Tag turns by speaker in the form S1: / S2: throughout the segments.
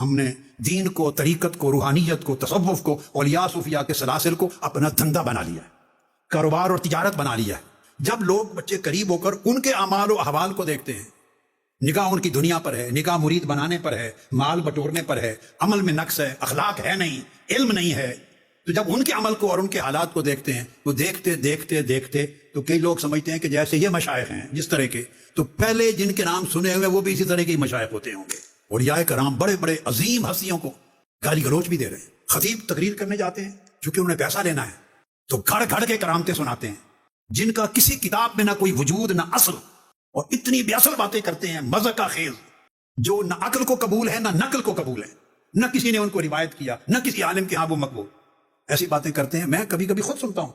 S1: ہم نے دین کو، طریقت کو، روحانیت کو، تصوف کو، اولیاء صوفیاء کے سلاسل کو اپنا دھندا بنا لیا ہے، کاروبار اور تجارت بنا لیا ہے۔ جب لوگ بچے قریب ہو کر ان کے اعمال و احوال کو دیکھتے ہیں، نگاہ ان کی دنیا پر ہے، نگاہ مرید بنانے پر ہے، مال بٹورنے پر ہے، عمل میں نقص ہے، اخلاق ہے نہیں، علم نہیں ہے، تو جب ان کے عمل کو اور ان کے حالات کو دیکھتے ہیں تو دیکھتے تو کئی لوگ سمجھتے ہیں کہ جیسے یہ مشائخ ہیں جس طرح کے، تو پہلے جن کے نام سنے ہوئے وہ بھی اسی طرح کے مشائخ ہوتے ہوں گے۔ اور یہ کرام بڑے بڑے عظیم ہستیوں کو گالی گلوچ بھی دے رہے ہیں۔ خطیب تقریر کرنے جاتے ہیں چونکہ انہیں پیسہ لینا ہے تو گھڑ گھڑ کے کرامتیں سناتے ہیں جن کا کسی کتاب میں نہ کوئی وجود نہ اصل، اور اتنی بے اصل باتیں کرتے ہیں مزہ کا خیز، جو نہ عقل کو قبول ہے نہ نقل کو قبول ہے، نہ کسی نے ان کو روایت کیا، نہ کسی عالم کے ہاں وہ مقبول۔ ایسی باتیں کرتے ہیں، میں کبھی کبھی خود سنتا ہوں،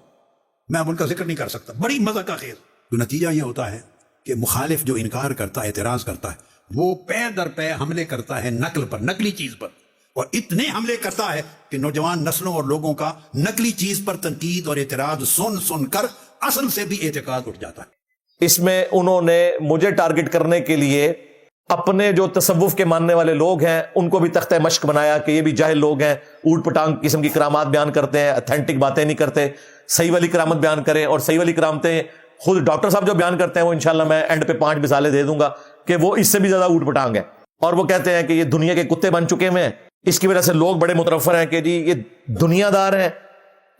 S1: میں اب ان کا ذکر نہیں کر سکتا، بڑی مزہ کا خیز۔ تو نتیجہ یہ ہوتا ہے کہ مخالف جو انکار کرتا ہے، اعتراض کرتا ہے، وہ پے در پے حملے کرتا ہے نقل پر، نقلی چیز پر، اور اتنے حملے کرتا ہے کہ نوجوان نسلوں اور لوگوں کا نقلی چیز پر تنقید اور اعتراض سن سن کر اصل سے بھی اعتقاد اٹھ جاتا ہے۔
S2: اس میں انہوں نے مجھے ٹارگٹ کرنے کے لیے اپنے جو تصوف کے ماننے والے لوگ ہیں ان کو بھی تختہ مشق بنایا کہ یہ بھی جاہل لوگ ہیں، اوٹ پٹانگ قسم کی کرامات بیان کرتے ہیں، اتھینٹک باتیں نہیں کرتے، صحیح والی کرامت بیان کریں۔ اور صحیح والی کرامتیں خود ڈاکٹر صاحب جو بیان کرتے ہیں وہ انشاءاللہ میں اینڈ پہ 5 مثالیں دے دوں گا کہ وہ اس سے بھی زیادہ اوٹ پٹانگ ہے، اور وہ کہتے ہیں کہ یہ دنیا کے کتے بن چکے ہیں۔ اس کی وجہ سے لوگ بڑے متنفر ہیں کہ جی یہ دنیا دار ہیں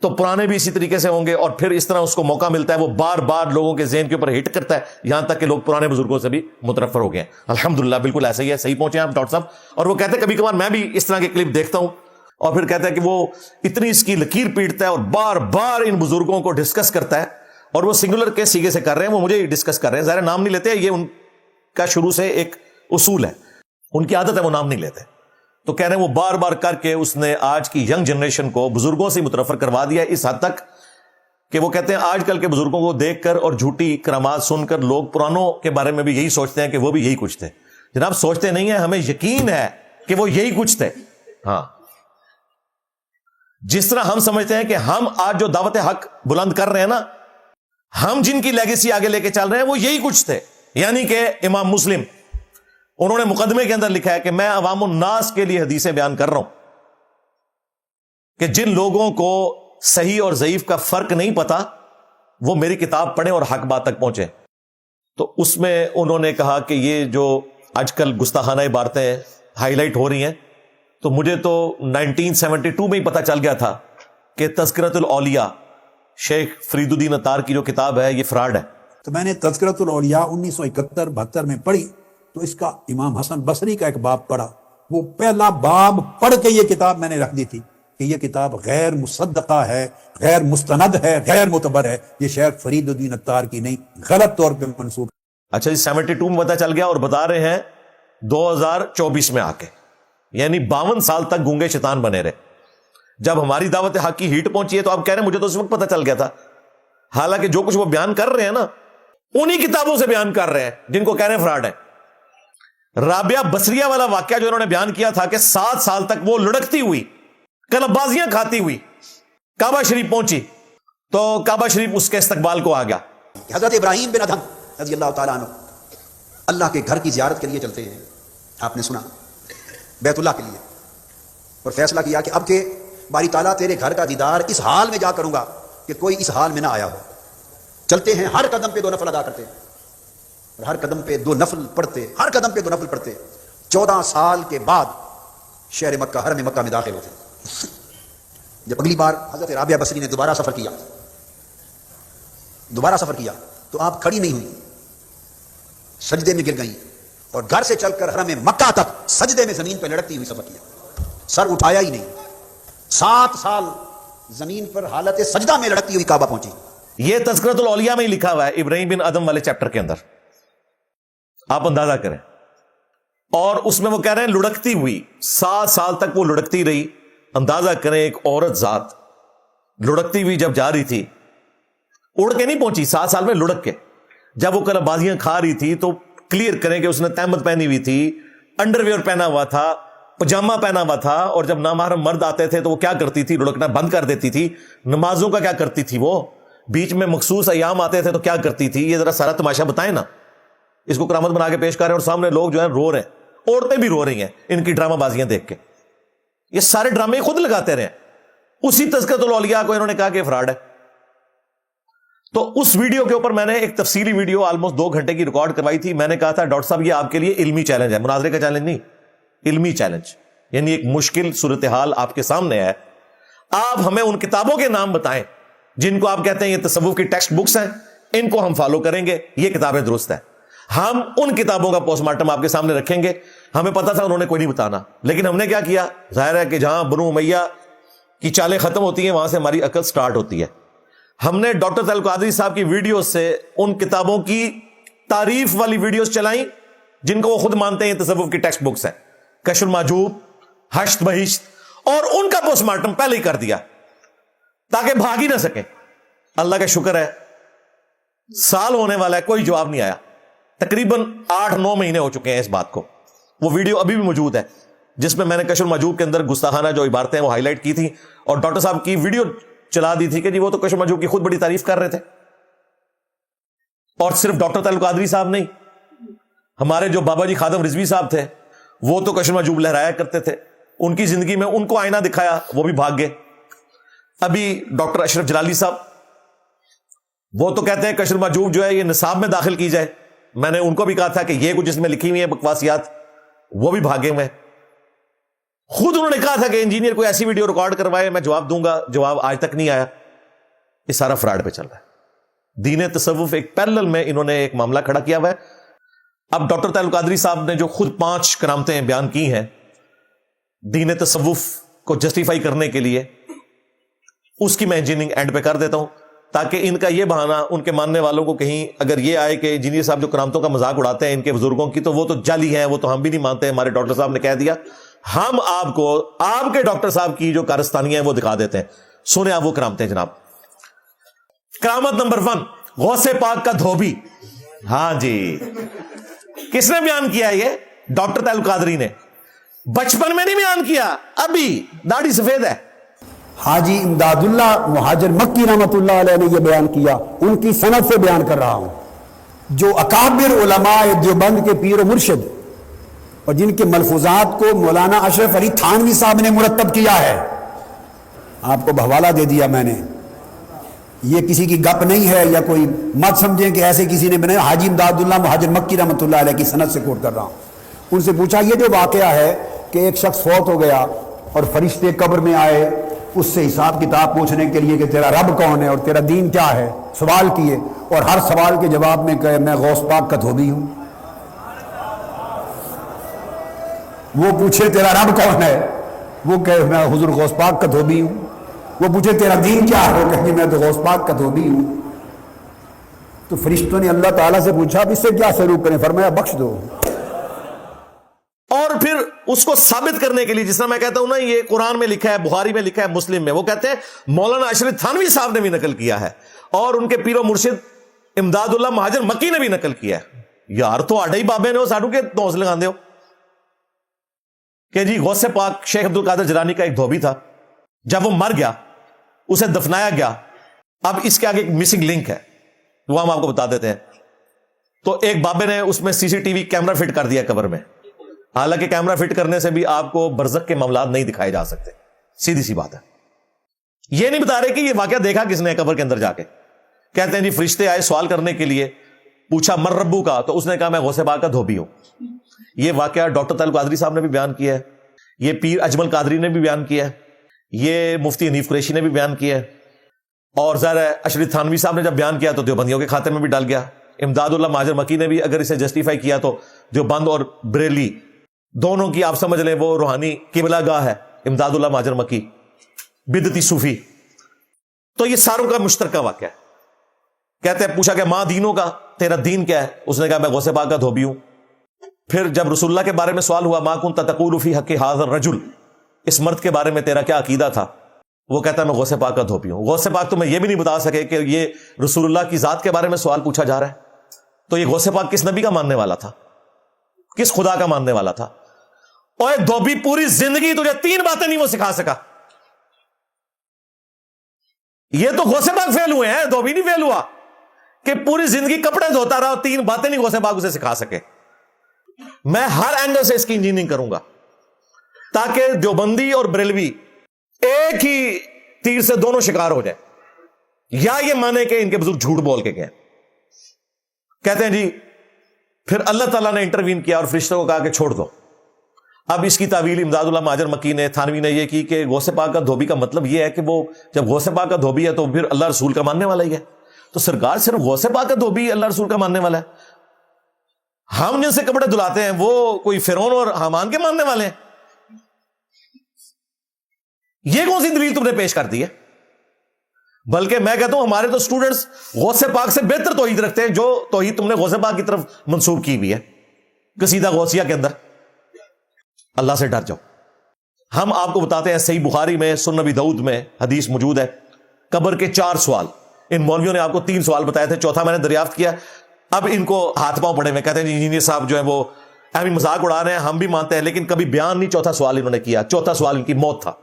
S2: تو پرانے بھی اسی طریقے سے ہوں گے، اور پھر اس طرح اس کو موقع ملتا ہے، وہ بار بار لوگوں کے ذہن کے اوپر ہٹ کرتا ہے، یہاں تک کہ لوگ پرانے بزرگوں سے بھی متنفر ہو گئے ہیں۔ الحمدللہ بالکل ایسا ہی ہے، صحیح پہنچے ہیں آپ ڈاکٹر صاحب۔ اور وہ کہتے ہیں کبھی کبھار میں بھی اس طرح کے کلپ دیکھتا ہوں، اور پھر کہتا ہے کہ وہ اتنی اس کی لکیر پیٹتا ہے اور بار بار ان بزرگوں کو ڈسکس کرتا ہے، اور وہ سنگولر کے سیگے سے کر رہے ہیں، وہ مجھے ڈسکس کر رہے ہیں، ظاہر نام نہیں لیتے، یہ ان کا شروع سے ایک اصول ہے، ان کی عادت ہے وہ نام نہیں لیتے۔ تو کہہ رہے ہیں وہ بار بار کر کے اس نے آج کی ینگ جنریشن کو بزرگوں سے متنفر کروا دیا اس حد تک کہ وہ کہتے ہیں آج کل کے بزرگوں کو دیکھ کر اور جھوٹی کرامات سن کر لوگ پرانوں کے بارے میں بھی یہی سوچتے ہیں کہ وہ بھی یہی کچھ تھے۔ جناب سوچتے نہیں ہیں، ہمیں یقین ہے کہ وہ یہی کچھ تھے۔ ہاں، جس طرح ہم سمجھتے ہیں کہ ہم آج جو دعوت حق بلند کر رہے ہیں نا، ہم جن کی لیگیسی آگے لے کے چل رہے ہیں وہ یہی کچھ تھے۔ یعنی کہ امام مسلم انہوں نے مقدمے کے اندر لکھا ہے کہ میں عوام الناس کے لیے حدیثیں بیان کر رہا ہوں کہ جن لوگوں کو صحیح اور ضعیف کا فرق نہیں پتا وہ میری کتاب پڑھیں اور حق بات تک پہنچے۔ تو اس میں انہوں نے کہا کہ یہ جو آج کل گستاخانہ عبارتیں ہائی لائٹ ہو رہی ہیں، تو مجھے تو 1972 میں ہی پتا چل گیا تھا کہ تذکرۃ الاولیاء شیخ فرید الدین عطار کی جو کتاب ہے یہ فراڈ ہے۔
S1: تو میں نے تذکرۃ الاولیاء 1971-72 میں پڑھی، تو اس کا امام حسن بصری کا ایک باب پڑھا، وہ پہلا باب پڑھ کے یہ کتاب میں نے رکھ دی تھی کہ یہ کتاب غیر مصدقہ ہے، غیر مستند ہے، غیر معتبر ہے، یہ شیخ فرید الدین عطار کی نہیں، غلط طور پہ منسوب۔
S2: اچھا جی، 72 میں پتا چل گیا اور بتا رہے ہیں 2024 میں آ کے، یعنی 52 سال تک گونگے شیطان بنے رہے۔ جب ہماری دعوت حق کی ہیٹ پہنچی ہے تو آپ کہہ رہے ہیں مجھے تو اس وقت پتا چل گیا تھا، حالانکہ جو کچھ وہ بیان کر رہے ہیں نا انہی کتابوں سے بیان کر رہے ہیں جن کو کہہ رہے ہیں فراڈ ہے۔ رابعہ بصریہ والا واقعہ جو انہوں نے بیان کیا تھا کہ 7 سال تک وہ لڑکتی ہوئی، کلب بازیاں کھاتی ہوئی کعبہ شریف پہنچی، تو کعبہ شریف اس کے استقبال کو آ گیا۔
S3: حضرت ابراہیم بن ادھم رضی اللہ تعالیٰ عنہ اللہ کے گھر کی زیارت کے لیے چلتے ہیں، آپ نے سنا، بیت اللہ کے لیے، اور فیصلہ کیا کہ اب کہ باری تعالیٰ تیرے گھر کا دیدار اس حال میں جا کروں گا کہ کوئی اس حال میں نہ آیا ہو۔ چلتے ہیں، ہر قدم پہ 2 نفل ادا کرتے ہیں، اور ہر قدم پہ 2 نفل پڑھتے، ہر قدم پہ 2 نفل پڑھتے۔ 14 سال کے بعد شہر مکہ، حرم مکہ میں داخل ہوتے۔ جب اگلی بار حضرت رابعہ بصری نے دوبارہ سفر کیا تو آپ کھڑی نہیں ہوئی، سجدے میں گر گئیں، اور گھر سے چل کر حرم مکہ تک سجدے میں زمین پہ لڑکتی ہوئی سفر کیا، سر اٹھایا ہی نہیں۔ 7 سال زمین پر حالت سجدہ میں لڑکتی ہوئی کعبہ پہنچی۔
S2: یہ تذکرۃ الاولیاء میں ہی لکھا ہوا ہے، ابراہیم بن ادم والے چیپٹر کے اندر، آپ اندازہ کریں۔ اور اس میں وہ کہہ رہے ہیں لڑکتی ہوئی، 7 سال تک وہ لڑکتی رہی۔ اندازہ کریں ایک عورت ذات لڑکتی ہوئی جب جا رہی تھی، اڑ کے نہیں پہنچی، 7 سال میں لڑک کے، جب وہ کلب بازیاں کھا رہی تھی تو کلیئر کریں کہ اس نے تہمت پہنی ہوئی تھی، انڈر ویئر پہنا ہوا تھا، پجامہ پہنا ہوا تھا، اور جب نامحرم مرد آتے تھے تو وہ کیا کرتی تھی؟ لڑکنا بند کر دیتی تھی۔ نمازوں کا کیا کرتی تھی؟ وہ بیچ میں مخصوص ایام آتے تھے تو کیا کرتی تھی؟ یہ ذرا سارا تماشا بتائیں نا، اس کو کرامت بنا کے پیش کر رہے ہیں، اور سامنے لوگ جو ہیں رو رہے ہیں، عورتیں بھی رو رہی ہیں ان کی ڈرامہ بازیاں دیکھ کے. یہ سارے ڈرامے خود لگاتے رہے. اسی تذکرۃ الاولیاء کو انہوں نے کہا کہ فراڈ ہے. تو اس ویڈیو کے اوپر میں نے ایک تفصیلی ویڈیو آلموسٹ 2 گھنٹے کی ریکارڈ کروائی تھی. میں نے کہا تھا ڈاکٹر صاحب یہ آپ کے لیے علمی چیلنج ہے, مناظرے کا چیلنج نہیں, علمی چیلنج. یعنی ایک مشکل صورتحال آپ کے سامنے ہے, آپ ہمیں ان کتابوں کے نام بتائیں جن کو آپ کہتے ہیں یہ تصوف کی ٹیکسٹ بکس ہیں, ان کو ہم فالو کریں گے, یہ کتابیں درست ہیں. ہم ان کتابوں کا پوسٹ مارٹم آپ کے سامنے رکھیں گے. ہمیں پتا تھا انہوں نے کوئی نہیں بتانا, لیکن ہم نے کیا کیا, ظاہر ہے کہ جہاں بنو امیہ کی چالیں ختم ہوتی ہیں وہاں سے ہماری عقل سٹارٹ ہوتی ہے. ہم نے ڈاکٹر طاہر القادری صاحب کی ویڈیوز سے ان کتابوں کی تعریف والی ویڈیوز چلائیں جن کو وہ خود مانتے ہیں تصوف کی ٹیکسٹ بکس ہیں, کشف المحجوب, حشت بہشت, اور ان کا پوسٹ مارٹم پہلے ہی کر دیا تاکہ بھاگ ہی نہ سکیں. اللہ کا شکر ہے سال ہونے والا ہے, کوئی جواب نہیں آیا. تقریباً 8-9 مہینے ہو چکے ہیں اس بات کو. وہ ویڈیو ابھی بھی موجود ہے جس میں نے کشف المحجوب کے اندر گستاخانہ جو عبارتیں وہ ہائی لائٹ کی تھی, اور ڈاکٹر صاحب کی ویڈیو چلا دی تھی کہ جی وہ تو کشف المحجوب کی خود بڑی تعریف کر رہے تھے. اور صرف ڈاکٹر طاہر القادری صاحب نہیں, ہمارے جو بابا جی خادم رضوی صاحب تھے وہ تو کشف المحجوب لہرایا کرتے تھے. ان کی زندگی میں ان کو آئینہ دکھایا, وہ بھی بھاگ گئے. ابھی ڈاکٹر اشرف جلالی صاحب, وہ تو کہتے ہیں کشف المحجوب جو ہے یہ نصاب میں داخل کی جائے. میں نے ان کو بھی کہا تھا کہ یہ کچھ جس میں لکھی ہوئی ہے بکواسیات, وہ بھی بھاگے ہوئے. خود انہوں نے کہا تھا کہ انجینئر کوئی ایسی ویڈیو ریکارڈ کروائے میں جواب دوں گا, جواب آج تک نہیں آیا. یہ سارا فراڈ پہ چل رہا ہے. دین تصوف ایک پیرلل میں انہوں نے ایک معاملہ کھڑا کیا ہوا ہے. اب ڈاکٹر طاہر القادری صاحب نے جو خود 5 کرامتیں بیان کی ہیں دین تصوف کو جسٹیفائی کرنے کے لیے, اس کی میں انجینئرنگ اینڈ پہ کر دیتا ہوں تاکہ ان کا یہ بہانہ ان کے ماننے والوں کو کہیں اگر یہ آئے کہ انجینئر صاحب جو کرامتوں کا مذاق اڑاتے ہیں ان کے بزرگوں کی, تو وہ تو جعلی ہیں, وہ تو ہم بھی نہیں مانتے. ہمارے ڈاکٹر صاحب نے کہہ دیا, ہم آپ کو آپ کے ڈاکٹر صاحب کی جو کارستانیاں ہیں وہ دکھا دیتے ہیں. سنیں آپ وہ کرامتیں جناب. کرامت نمبر 1, غوث پاک کا دھوبی. ہاں جی, کس نے بیان کیا یہ؟ ڈاکٹر طاہر القادری نے. بچپن میں نہیں بیان کیا, ابھی داڑھی سفید ہے.
S4: حاجی امداد اللہ مہاجر مکی رحمۃ اللہ علیہ نے یہ بیان کیا, ان کی سند سے بیان کر رہا ہوں, جو اکابر علماء دیوبند کے پیر و مرشد اور جن کے ملفوظات کو مولانا اشرف علی تھانوی صاحب نے مرتب کیا ہے. آپ کو حوالہ دے دیا میں نے, یہ کسی کی گپ نہیں ہے, یا کوئی مت سمجھیں کہ ایسے کسی نے بنایا. حاجی امداد اللہ مہاجر مکی رحمۃ اللہ علیہ کی سند سے کوٹ کر رہا ہوں. ان سے پوچھا یہ جو واقعہ ہے کہ ایک شخص فوت ہو گیا اور فرشتے قبر میں آئے اس سے حساب کتاب پوچھنے کے لیے کہ تیرا رب کون ہے اور تیرا دین کیا ہے, سوال کیے, اور ہر سوال کے جواب میں کہے میں غوث پاک کا دھوبی ہوں. وہ پوچھے تیرا رب کون ہے, وہ کہے میں حضور غوث پاک کا دھوبی ہوں. وہ پوچھے تیرا دین کیا ہے, وہ کہے میں تو غوث پاک کا دھوبی ہوں. تو فرشتوں نے اللہ تعالیٰ سے پوچھا اب اس سے کیا سلوک کریں؟ فرمایا بخش دو.
S2: اور پھر اس کو ثابت کرنے کے لیے, جس طرح میں کہتا ہوں نا یہ قرآن میں لکھا ہے, بخاری میں لکھا ہے, مسلم میں, وہ کہتے ہیں مولانا اشرف تھانوی صاحب نے بھی نقل کیا ہے اور ان کے پیر و مرشد امداد اللہ مہاجر مکی نے بھی نقل کیا ہے. یار تو آڈا ہی بابے نے وہ ساڑھوں کے دوس لگا دے ہو کہ جی غوث پاک شیخ عبد القادر جیلانی کا ایک دھوبی تھا, جب وہ مر گیا اسے دفنایا گیا. اب اس کے آگے ایک مسنگ لنک ہے, وہ ہم آپ کو بتا دیتے ہیں. تو ایک بابے نے اس میں C C T V camera fit کر دیا قبر میں, حالانکہ کیمرہ فٹ کرنے سے بھی آپ کو برزخ کے معاملات نہیں دکھائے جا سکتے, سیدھی سی بات ہے. یہ نہیں بتا رہے کہ یہ واقعہ دیکھا کس نے قبر کے اندر جا کے. کہتے ہیں جی فرشتے آئے سوال کرنے کے لیے, پوچھا مر ربو کا, تو اس نے کہا میں غوث پاک کا دھوبی ہوں. یہ واقعہ ڈاکٹر طاہر القادری صاحب نے بھی بیان کیا ہے, یہ پیر اجمل قادری نے بھی بیان کیا ہے, یہ مفتی حنیف قریشی نے بھی بیان کیا ہے, اور ظاہر ہے اشرف تھانوی صاحب نے جب بیان کیا تو دیوبندیوں کے کھاتے میں بھی ڈال گیا. امداد اللہ مہاجر مکی نے بھی اگر اسے جسٹیفائی کیا تو دیوبند اور بریلی دونوں کی آپ سمجھ لیں وہ روحانی قبلہ گاہ ہے امداد اللہ مہاجر مکی, بدعتی صوفی. تو یہ ساروں کا مشترکہ واقعہ ہے. کہتے ہیں پوچھا کہ ماں دینوں کا تیرا دین کیا ہے, اس نے کہا میں غوث پاک کا دھوبی ہوں. پھر جب رسول اللہ کے بارے میں سوال ہوا ما کنت تقول فی حق ھذا الرجل, اس مرد کے بارے میں تیرا کیا عقیدہ تھا, وہ کہتا ہے میں غوث پاک کا دھوبی ہوں. غوث پاک تو میں یہ بھی نہیں بتا سکے کہ یہ رسول اللہ کی ذات کے بارے میں سوال پوچھا جا رہا ہے. تو یہ غوث پاک کس نبی کا ماننے والا تھا, کس خدا کا ماننے والا تھا؟ اور دھوبی پوری زندگی تجھے 3 باتیں نہیں وہ سکھا سکا. یہ تو غوث پاک فیل ہوئے ہیں, دھوبی نہیں فیل ہوا کہ پوری زندگی کپڑے دھوتا رہا اور 3 باتیں نہیں غوث پاک اسے سکھا سکے. میں ہر اینگل سے اس کی انجینئرنگ کروں گا تاکہ دیوبندی اور بریلوی ایک ہی تیر سے دونوں شکار ہو جائے. یا یہ مانے کہ ان کے بزرگ جھوٹ بول کے گئے. کہتے ہیں جی پھر اللہ تعالیٰ نے انٹروین کیا اور فرشتوں کو کہا کہ چھوڑ دو. اب اس کی تعویل امداد اللہ مہاجر مکی نے تھانوی نے یہ کی کہ غوث پاک کا دھوبی کا مطلب یہ ہے کہ وہ جب غوث پاک کا دھوبی ہے تو پھر اللہ رسول کا ماننے والا ہی ہے. تو سرکار صرف غوث پاک کا دھوبی اللہ رسول کا ماننے والا ہے. ہم جن سے کپڑے دھلاتے ہیں وہ کوئی فرعون اور حامان کے ماننے والے ہیں. یہ کون سی دلیل تم نے پیش کر دی ہے؟ بلکہ میں کہتا ہوں ہمارے تو سٹوڈنٹس غوث پاک سے بہتر توحید رکھتے ہیں جو توحید تم نے غوث پاک کی طرف منسوب کی ہوئی ہے قصیدہ غوثیہ کے اندر. اللہ سے ڈر جاؤ. ہم آپ کو بتاتے ہیں صحیح بخاری میں سنن ابی داؤد میں حدیث موجود ہے قبر کے 4 سوال. ان مولویوں نے آپ کو 3 سوال بتائے تھے, چوتھا میں نے دریافت کیا. اب ان کو ہاتھ پاؤں پڑے ہوئے کہتے ہیں انجینئر صاحب جو ہیں وہ ہمیں مذاق اڑا رہے ہیں, ہم بھی مانتے ہیں, لیکن کبھی بیان نہیں چوتھا سوال انہوں نے کیا. چوتھا سوال ان کی موت تھا.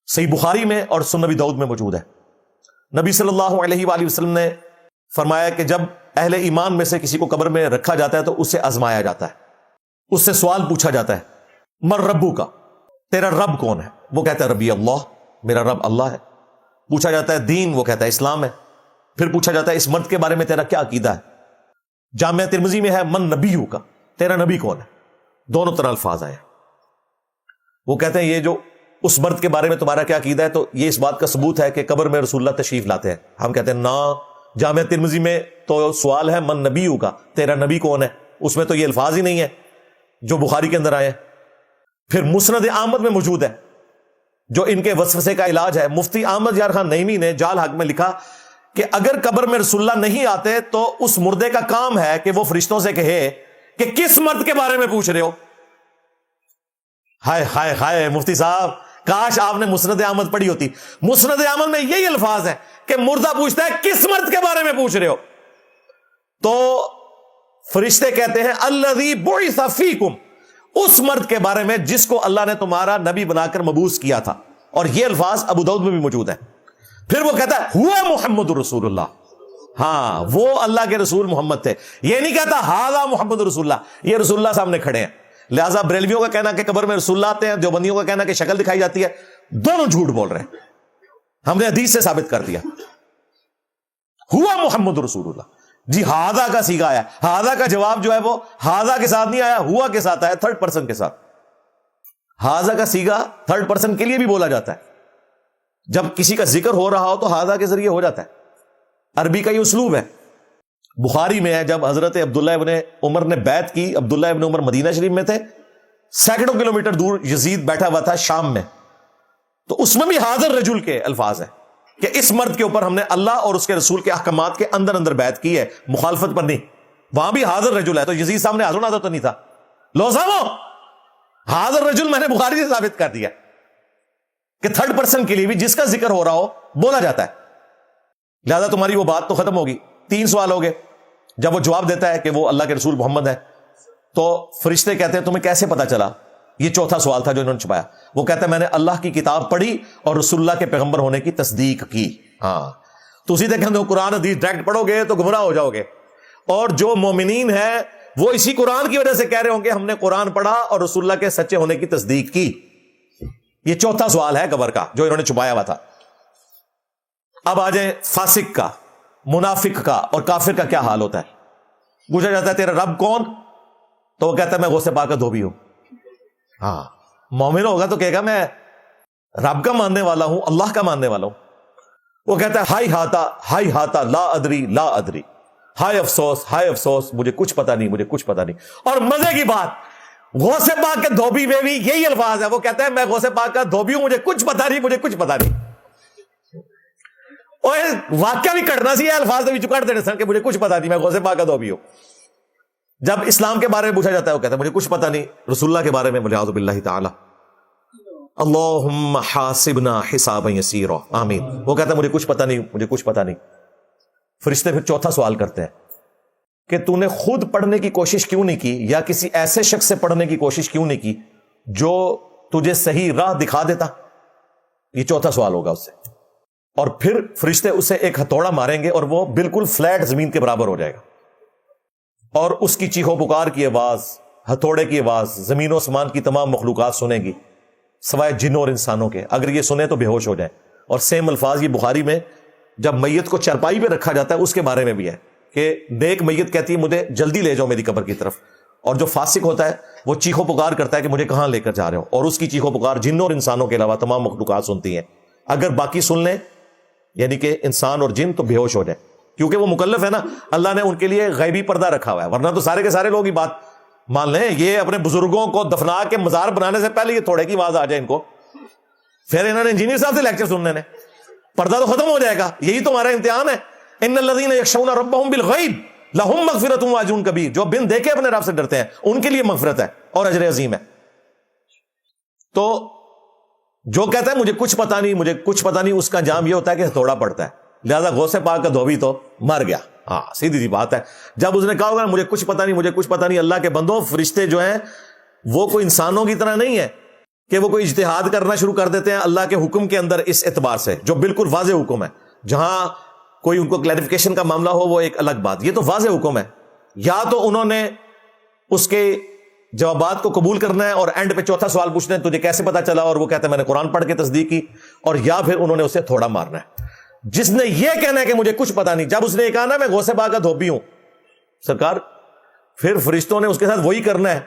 S2: صحیح بخاری میں اور سنن ابی داؤد میں موجود ہے. نبی صلی اللہ علیہ وآلہ وسلم نے فرمایا کہ جب اہل ایمان میں سے کسی کو قبر میں رکھا جاتا ہے تو اس سے آزمایا جاتا ہے, اس سے سوال پوچھا جاتا ہے مر ربو کا, تیرا رب کون ہے؟ وہ کہتا ہے ربی اللہ, میرا رب اللہ ہے. پوچھا جاتا ہے دین, وہ کہتا ہے اسلام ہے. پھر پوچھا جاتا ہے اس مرد کے بارے میں تیرا کیا عقیدہ ہے؟ جامعہ ترمذی میں ہے من نبیو کا, تیرا نبی کون ہے؟ دونوں طرح الفاظ آئے. وہ کہتے ہیں یہ جو اس مرد کے بارے میں تمہارا کیا عقیدہ ہے تو یہ اس بات کا ثبوت ہے کہ قبر میں رسول اللہ تشریف لاتے ہیں. ہم کہتے ہیں نا, جامعہ ترمذی میں تو سوال ہے من نبیو کا, تیرا نبی کون ہے, اس میں تو یہ الفاظ ہی نہیں ہے جو بخاری کے اندر آئے ہیں. پھر مسند احمد میں موجود ہے جو ان کے وسوسے کا علاج ہے. مفتی احمد یار خان نعیمی نے جال حق میں لکھا کہ اگر قبر میں رسول اللہ نہیں آتے تو اس مردے کا کام ہے کہ وہ فرشتوں سے کہے کہ کس مرد کے بارے میں پوچھ رہے ہو. ہائے ہائے ہائے مفتی صاحب, کاش آپ نے مسند احمد پڑھی ہوتی. مسند احمد میں یہی الفاظ ہے کہ مردہ پوچھتا ہے کس مرد کے بارے میں پوچھ رہے ہو, تو فرشتے کہتے ہیں الذی بعث فیکم, اس مرد کے بارے میں جس کو اللہ نے تمہارا نبی بنا کر مبعوث کیا تھا. اور یہ الفاظ ابو داؤد میں بھی موجود ہے. پھر وہ کہتا ہے ہوا محمد رسول اللہ, ہاں وہ اللہ کے رسول محمد تھے. یہ نہیں کہتا ہاذا محمد رسول اللہ, یہ رسول اللہ سامنے کھڑے ہیں. لہذا بریلویوں کا کہنا کہ قبر میں رسول اللہ آتے ہیں, دیوبندیوں کا کہنا کہ شکل دکھائی جاتی ہے, دونوں جھوٹ بول رہے ہیں. ہم نے حدیث سے ثابت کر دیا ہوا محمد رسول اللہ. جی ہاذا کا صیغہ آیا, ہاذا کا جواب جو ہے وہ ہاذا کے ساتھ نہیں آیا, ہوا کے ساتھ آیا, 3rd پرسن کے ساتھ. ہاذا کا صیغہ 3rd پرسن کے لیے بھی بولا جاتا ہے. جب کسی کا ذکر ہو رہا ہو تو ہاذا کے ذریعے ہو جاتا ہے. عربی کا یہ اسلوب ہے. بخاری میں ہے جب حضرت عبداللہ ابن عمر نے بیعت کی, عبداللہ ابن عمر مدینہ شریف میں تھے, سینکڑوں کلومیٹر دور یزید بیٹھا ہوا تھا شام میں, تو اس میں بھی حاضر رجل کے الفاظ ہیں کہ اس مرد کے اوپر ہم نے اللہ اور اس کے رسول کے احکامات کے اندر اندر بیعت کی ہے, مخالفت پر نہیں. وہاں بھی حاضر رجل ہے, تو یزید صاحب نے حاضر ناظر تو نہیں تھا. لو صاحب حاضر رجل میں نے بخاری سے ثابت کر دیا کہ 3rd پرسن کے لیے بھی جس کا ذکر ہو رہا ہو بولا جاتا ہے. لہذا تمہاری وہ بات تو ختم ہوگی. 3 سوال ہو گئے. جب وہ جواب دیتا ہے کہ وہ اللہ کے رسول محمد ہے تو فرشتے کہتے ہیں تمہیں کیسے پتا چلا؟ یہ چوتھا سوال تھا جو انہوں نے چھپایا. وہ کہتا ہے میں نے اللہ کی کتاب پڑھی اور رسول اللہ کے پیغمبر ہونے کی تصدیق کی. ہاں تو اسی طرح کہ قرآن حدیث ڈائریکٹ پڑھو گے تو گمراہ ہو جاؤ گے, اور جو مومنین ہیں وہ اسی قرآن کی وجہ سے کہہ رہے ہوں کہ ہم نے قرآن پڑھا اور رسول اللہ کے سچے ہونے کی تصدیق کی. یہ چوتھا سوال ہے قبر کا جو انہوں نے چھپایا ہوا تھا. اب آ جائیں فاسق کا, منافق کا اور کافر کا کیا حال ہوتا ہے. پوچھا جاتا ہے تیرا رب کون, تو وہ کہتا ہے میں غوث پاک کا دھوبی ہوں. ہاں مومن ہوگا تو کہے گا میں رب کا ماننے والا ہوں, اللہ کا ماننے والا ہوں. وہ کہتا ہے ہائی ہاتا لا ادری لا ادری, ہائے افسوس مجھے کچھ پتا نہیں, مجھے کچھ پتا نہیں. اور مزے کی بات, غوث پاک کے دھوبی میں بھی یہی الفاظ ہے. وہ کہتا ہے میں غوث پاک کا دھوبی ہوں, مجھے کچھ پتا نہیں, مجھے کچھ پتا نہیں. اور واقعہ بھی کرنا سی الفاظ بھی چکاڑ دینے سن کہ مجھے کچھ پتا نہیں, میں غوث پاک کا دھوبی ہوں. جب اسلام کے بارے میں پوچھا جاتا ہے وہ کہتا ہے مجھے کچھ پتا نہیں. رسول اللہ کے بارے میں والعیاذ باللہ تعالی اللہم حاسبنا حسابا یسیرا, آمین. وہ کہتا ہے مجھے کچھ پتا نہیں, مجھے کچھ پتا نہیں. فرشتے پھر چوتھا سوال کرتے ہیں کہ تو نے خود پڑھنے کی کوشش کیوں نہیں کی, یا کسی ایسے شخص سے پڑھنے کی کوشش کیوں نہیں کی جو تجھے صحیح راہ دکھا دیتا. یہ چوتھا سوال ہوگا اس سے. اور پھر فرشتے اسے ایک ہتھوڑا ماریں گے اور وہ بالکل فلیٹ زمین کے برابر ہو جائے گا. اور اس کی چیخو پکار کی آواز، ہتھوڑے کی آواز زمین و آسمان کی تمام مخلوقات سنیں گی سوائے جنوں اور انسانوں کے. اگر یہ سنیں تو بے ہوش ہو جائیں. اور سیم الفاظ یہ بخاری میں جب میت کو چرپائی پہ رکھا جاتا ہے اس کے بارے میں بھی ہے کہ نیک میت کہتی ہے مجھے جلدی لے جاؤ میری قبر کی طرف، اور جو فاسق ہوتا ہے وہ چیخو پکار کرتا ہے کہ مجھے کہاں لے کر جا رہے ہو، اور اس کی چیخو پکار جنوں اور انسانوں کے علاوہ تمام مخلوقات سنتی ہیں. اگر باقی سن لیں یعنی کہ انسان اور جن تو بے ہوش ہو جائیں، کیونکہ وہ مکلف ہے نا، اللہ نے ان کے لیے غیبی پردہ رکھا ہوا ہے. ورنہ تو سارے کے سارے لوگ ہی بات مان لیں. یہ اپنے بزرگوں کو دفنا کے مزار بنانے سے پہلے یہ تھوڑے کی آواز آ جائے ان کو، پھر انہوں نے انجینئر صاحب سے لیکچر سننے نے، پردہ تو ختم ہو جائے گا. یہی تو ہمارا امتحان ہے. ان الذین یخشون ربهم بالغیب لہم مغفرۃ واجر کبیر. جو بن دیکھے اپنے رب سے ڈرتے ہیں ان کے لیے مغفرت ہے اور اجر عظیم ہے. تو جو کہتا ہے مجھے کچھ پتا نہیں، مجھے کچھ پتا نہیں، اس کا انجام یہ ہوتا ہے کہ ہتھوڑا پڑتا ہے. لہذا غوث پاک کا دھوبی تو مر گیا. ہاں سیدھی سی بات ہے. جب اس نے کہا ہوگا مجھے کچھ پتا نہیں، مجھے کچھ پتا نہیں. اللہ کے بندوں، فرشتے جو ہیں وہ کوئی انسانوں کی طرح نہیں ہے کہ وہ کوئی اجتہاد کرنا شروع کر دیتے ہیں اللہ کے حکم کے اندر، اس اعتبار سے جو بالکل واضح حکم ہے. جہاں کوئی ان کو کلیریفیکیشن کا معاملہ ہو وہ ایک الگ بات، یہ تو واضح حکم ہے. یا تو انہوں نے اس کے جوابات کو قبول کرنا ہے اور اینڈ پہ چوتھا سوال پوچھنا ہے تجھے کیسے پتا چلا، اور وہ کہتا ہے میں نے قرآن پڑھ کے تصدیق کی. اور یا پھر انہوں نے اسے تھوڑا مارنا ہے. جس نے یہ کہنا ہے کہ مجھے کچھ پتا نہیں، جب اس نے یہ کہا نا میں غوث پاک کا دھوبی ہوں سرکار، پھر فرشتوں نے اس کے ساتھ وہی کرنا ہے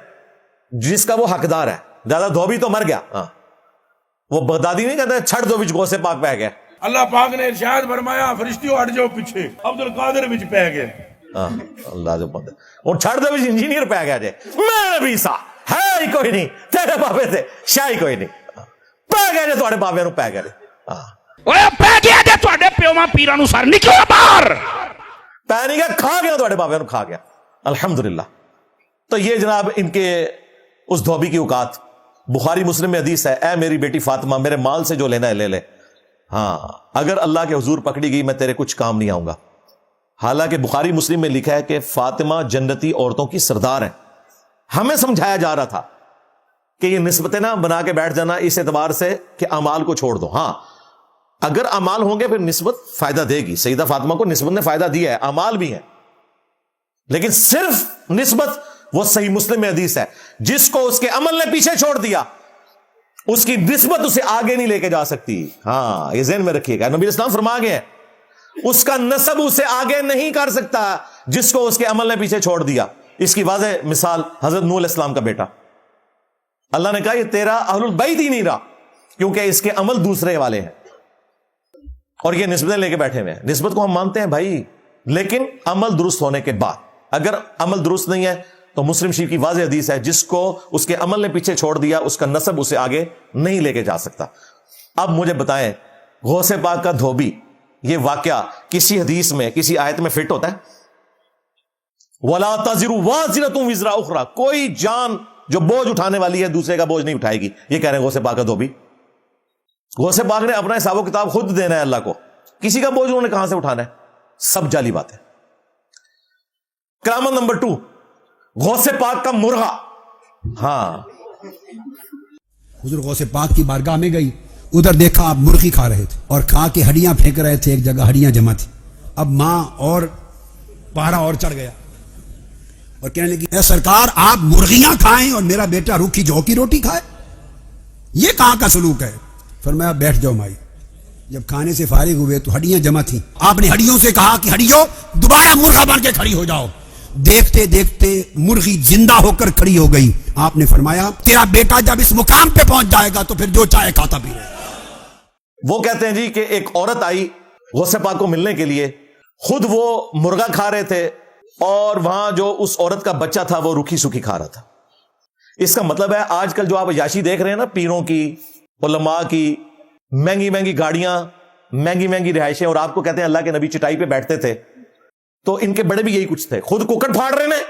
S2: جس کا وہ حقدار ہے. زیادہ دھوبی تو مر گیا. ہاں وہ بغدادی نہیں کہتا چھڑ دو وچ غوث پاک پہ گیا.
S5: اللہ پاک نے ارشاد فرمایا فرشتیوں ہٹ جاؤ پیچھے، عبد القادر وچ پہ گئے.
S2: ہاں اللہ جو بندے اور چھڑ دو وچ انجینئر پہ گیا جے. میں نبی سا ہے ہی کوئی نہیں، تیرے بابے تھے شاہی کوئی نہیں، پہ گیا جے تواڈے بابے نو پہ گیا. ہاں
S5: اوے پہ گیا جے تواڈے پیواں پیراں نو سر نکلو باہر.
S2: پہ نہیں گیا، کھا گیا تواڈے بابے نو کھا گیا. الحمدللہ. تو یہ جناب ان کے اس دھوبی کی اوقات. بخاری مسلم میں حدیث ہے اے میری بیٹی فاطمہ میرے مال سے جو لینا ہے لے لے، ہاں اگر اللہ کے حضور پکڑی گئی میں تیرے کچھ کام نہیں آؤں گا. حالانکہ بخاری مسلم میں لکھا ہے کہ فاطمہ جنتی عورتوں کی سردار ہیں. ہمیں سمجھایا جا رہا تھا کہ یہ نسبتیں نہ بنا کے بیٹھ جانا اس اعتبار سے کہ اعمال کو چھوڑ دو. ہاں اگر اعمال ہوں گے پھر نسبت فائدہ دے گی. سیدہ فاطمہ کو نسبت نے فائدہ دیا ہے، اعمال بھی ہیں، لیکن صرف نسبت وہ صحیح مسلم میں حدیث ہے جس کو اس کے عمل نے پیچھے چھوڑ دیا اس کی نسبت اسے آگے نہیں لے کے جا سکتی. ہاں یہ ذہن میں رکھیے گا. نبی اسلام فرما گئے ہیں اس کا نسب اسے آگے نہیں کر سکتا جس کو اس کے عمل نے پیچھے چھوڑ دیا. اس کی واضح مثال حضرت نوح علیہ السلام کا بیٹا. اللہ نے کہا یہ تیرا اہل البیت ہی نہیں رہا کیونکہ اس کے عمل دوسرے والے ہیں، اور یہ نسبتیں لے کے بیٹھے ہوئے ہیں. نسبت کو ہم مانتے ہیں بھائی، لیکن عمل درست ہونے کے بعد. اگر عمل درست نہیں ہے تو مسلم شریف کی واضح حدیث ہے جس کو اس کے عمل نے پیچھے چھوڑ دیا اس کا نسب اسے آگے نہیں لے کے جا سکتا. اب مجھے بتائیں غوث پاک کا دھوبی یہ واقعہ کسی حدیث میں کسی آیت میں فٹ ہوتا ہے؟ وَلَا تَزِرُ وَازِرَةٌ وِزْرَ أُخْرَى. کوئی جان جو بوجھ اٹھانے والی ہے دوسرے کا بوجھ نہیں اٹھائے گی. یہ کہہ رہے ہیں غوث پاک کا دھوبی. غوث پاک نے اپنا حساب و کتاب خود دینا ہے اللہ کو. کسی کا بوجھ انہوں نے کہاں سے اٹھانا ہے؟ سب جعلی بات ہے. کرامت نمبر 2 غوث پاک کا مرغا. ہاں
S4: حضور غوث پاک کی بارگاہ میں گئی، ادھر دیکھا آپ مرغی کھا رہے تھے اور کھا کے ہڈیاں پھینک رہے تھے، ایک جگہ ہڈیاں جمع تھی. اب ماں اور پہرا اور چڑھ گیا اور کہنے لگی اے سرکار آپ مرغیاں کھائیں اور میرا بیٹا روکھی جو کی روٹی کھائے، یہ کہاں کا سلوک ہے؟ فرمایا بیٹھ جاؤ مائی. جب کھانے سے فارغ ہوئے تو ہڈیاں جمع تھیں. آپ نے ہڈیوں سے کہا کہ ہڈیوں دوبارہ مرغا بن کے کھڑی ہو جاؤ. دیکھتے دیکھتے مرغی زندہ ہو کر کھڑی ہو گئی. آپ نے فرمایا تیرا بیٹا جب اس مقام پہ پہنچ جائے گا تو پھر جو چاہے کھاتا بھی رہے.
S2: وہ کہتے ہیں جی کہ ایک عورت آئی غوث پاک کو ملنے کے لیے، خود وہ مرغا کھا رہے تھے اور وہاں جو اس عورت کا بچہ تھا وہ روکھی سوکھی کھا رہا تھا. اس کا مطلب ہے آج کل جو آپ عیاشی دیکھ رہے ہیں نا، پیروں کی، علماء کی، مہنگی مہنگی گاڑیاں، مہنگی مہنگی رہائشیں، اور آپ کو کہتے ہیں اللہ کے نبی چٹائی پہ بیٹھتے تھے، تو ان کے بڑے بھی یہی کچھ تھے. خود کوکٹ پھاڑ رہے ہیں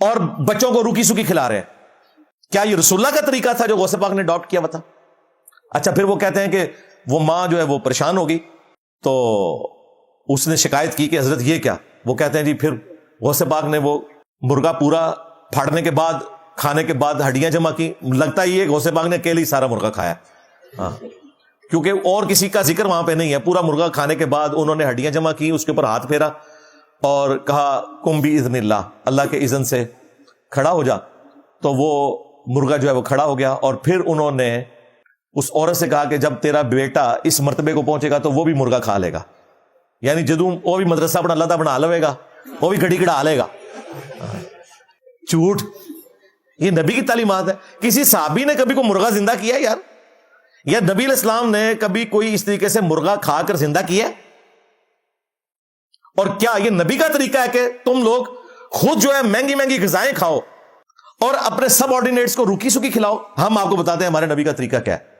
S2: اور بچوں کو روکی سوکی کھلا رہے ہیں. کیا یہ رسول اللہ کا طریقہ تھا جو غوث پاک نے اڈاپٹ کیا ہوا تھا؟ اچھا پھر وہ کہتے ہیں کہ وہ ماں جو ہے وہ پریشان ہوگی تو اس نے شکایت کی کہ حضرت یہ کیا. وہ کہتے ہیں جی پھر غوث پاک نے وہ مرغا پورا پھاڑنے کے بعد، کھانے کے بعد ہڈیاں جمع کی. لگتا ہی ہے غوث پاک نے اکیلے ہی سارا مرغا کھایا. ہاں کیونکہ اور کسی کا ذکر وہاں پہ نہیں ہے. پورا مرغا کھانے کے بعد انہوں نے ہڈیاں جمع کی، اس کے اوپر ہاتھ پھیرا اور کہا کم باذن اللہ، اللہ کے اذن سے کھڑا ہو جا، تو وہ مرغا جو ہے وہ کھڑا ہو گیا. اور پھر انہوں نے اس عورت سے کہا کہ جب تیرا بیٹا اس مرتبے کو پہنچے گا تو وہ بھی مرغا کھا لے گا، یعنی جدوں وہ بھی مدرسہ بنا اللہ بنا لے گا، وہ بھی گھڑی گڑا لے گا. جھوٹ. یہ نبی کی تعلیمات ہے. کسی صحابی نے کبھی کوئی مرغا زندہ کیا ہے یار؟ یا نبی علیہ السلام نے کبھی کوئی اس طریقے سے مرغا کھا کر زندہ کیا ہے؟ اور کیا یہ نبی کا طریقہ ہے کہ تم لوگ خود جو ہے مہنگی مہنگی غذائیں کھاؤ اور اپنے سب آرڈینیٹس کو روکی سوکی کھلاؤ؟ ہم آپ کو بتاتے ہیں ہمارے نبی کا طریقہ کیا ہے.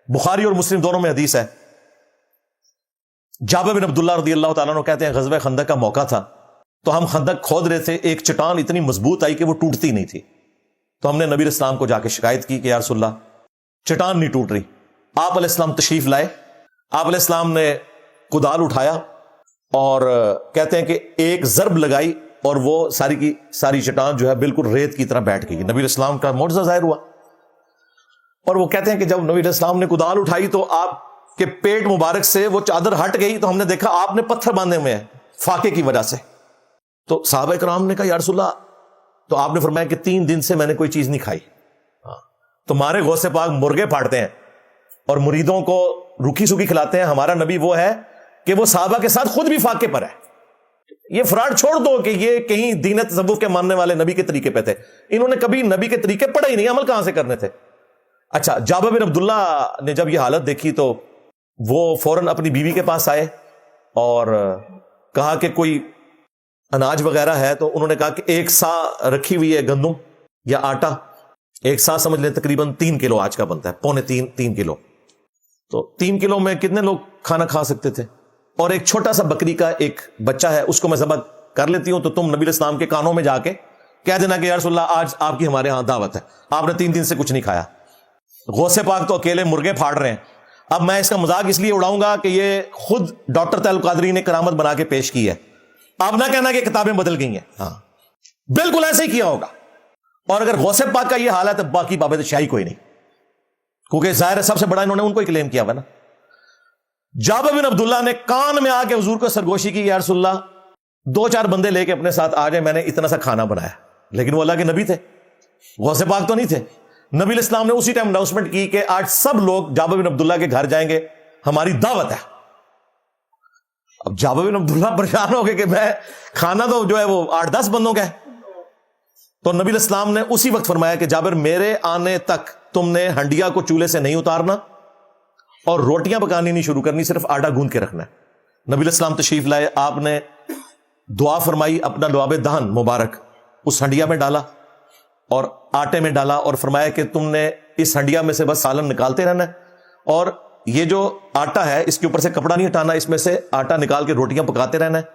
S2: بخاری اور مسلم دونوں میں حدیث ہے. جابر بن عبداللہ رضی اللہ تعالیٰ عنہ کہتے ہیں غزوہ خندق کا موقع تھا تو ہم خندق کھود رہے تھے، ایک چٹان اتنی مضبوط آئی کہ وہ ٹوٹتی نہیں تھی. تو ہم نے نبی علیہ السلام کو جا کے شکایت کی کہ یا رسول اللہ چٹان نہیں ٹوٹ رہی. آپ علیہ السلام تشریف لائے. آپ علیہ السلام نے کدال اٹھایا اور کہتے ہیں کہ ایک ضرب لگائی اور وہ ساری کی ساری چٹان جو ہے بالکل ریت کی طرح بیٹھ گئی. نبی علیہ السلام کا معجزہ ظاہر ہوا. اور وہ کہتے ہیں کہ جب نبی علیہ السلام نے کدال اٹھائی تو آپ کے پیٹ مبارک سے وہ چادر ہٹ گئی تو ہم نے دیکھا آپ نے پتھر باندھے ہوئے ہیں فاقے کی وجہ سے. تو صحابہ کرام نے کہا یا رسول اللہ، تو آپ نے فرمایا کہ 3 دن سے میں نے کوئی چیز نہیں کھائی. تمہارے غوث پاک مرغے پھاڑتے ہیں اور مریدوں کو روکھی سوکھی کھلاتے ہیں. ہمارا نبی وہ ہے کہ وہ صحابہ کے ساتھ خود بھی فاقے پر ہے. یہ فراڈ چھوڑ دو کہ یہ کہیں دین تصوف کے ماننے والے نبی کے طریقے پہ تھے. انہوں نے کبھی نبی کے طریقے پڑھے ہی نہیں، عمل کہاں سے کرنے تھے. اچھا، جابر بن عبداللہ نے جب یہ حالت دیکھی تو وہ فوراً اپنی بیوی کے پاس آئے اور کہا کہ کوئی اناج وغیرہ ہے. تو انہوں نے کہا کہ 1 سا رکھی ہوئی ہے گندم یا آٹا. 1 سا سمجھ لیں تقریباً 3 کلو آج کا بنتا ہے، پونے 3 کلو. تو 3 کلو میں کتنے لوگ کھانا کھا سکتے تھے؟ اور ایک چھوٹا سا بکری کا ایک بچہ ہے، اس کو میں ذبح کر لیتی ہوں تو تم نبی علیہ السلام کے کانوں میں جا کے کہہ دینا کہ یا رسول اللہ آج آپ کی ہمارے ہاں دعوت ہے، آپ نے 3 دن سے کچھ نہیں کھایا. غوث پاک تو اکیلے مرغے پھاڑ رہے ہیں. اب میں اس کا مذاق اس لیے اڑاؤں گا کہ یہ خود ڈاکٹر طیب القادری نے کرامت بنا کے پیش کی ہے. آپ نہ کہنا کہ کتابیں بدل گئی ہیں. ہاں بالکل ایسے ہی کیا ہوگا. اور اگر غوث پاک کا یہ حال ہے تو باقی بابے شاہی کوئی نہیں، کیونکہ ظاہر ہے سب سے بڑا انہوں نے ان کو ہی کلیم کیا ہوا نا. جابر بن عبداللہ نے کان میں آ کے حضور کو سرگوشی کی یا رسول اللہ 2-4 بندے لے کے اپنے ساتھ آ جائیں، میں نے اتنا سا کھانا بنایا. لیکن وہ اللہ کے نبی تھے، غوث پاک تو نہیں تھے. نبی علیہ السلام نے اسی ٹائم اناؤنسمنٹ کی کہ آج سب لوگ جابر بن عبداللہ کے گھر جائیں گے، ہماری دعوت ہے. اب جابر بن عبداللہ پریشان ہو گئے کہ میں کھانا تو جو ہے وہ 8-10 بندوں کا ہے. تو نبی علیہ السلام نے اسی وقت فرمایا کہ جابر میرے آنے تک تم نے ہنڈیا کو چولہے سے نہیں اتارنا اور روٹیاں پکانی نہیں شروع کرنی، صرف آٹا گوندھ کے رکھنا ہے. نبی علیہ السلام تشریف لائے، آپ نے دعا فرمائی، اپنا لعاب دہن مبارک اس ہنڈیا میں ڈالا اور آٹے میں ڈالا اور فرمایا کہ تم نے اس ہنڈیا میں سے بس سالن نکالتے رہنا ہے اور یہ جو آٹا ہے اس کے اوپر سے کپڑا نہیں ہٹانا، اس میں سے آٹا نکال کے روٹیاں پکاتے رہنا ہے.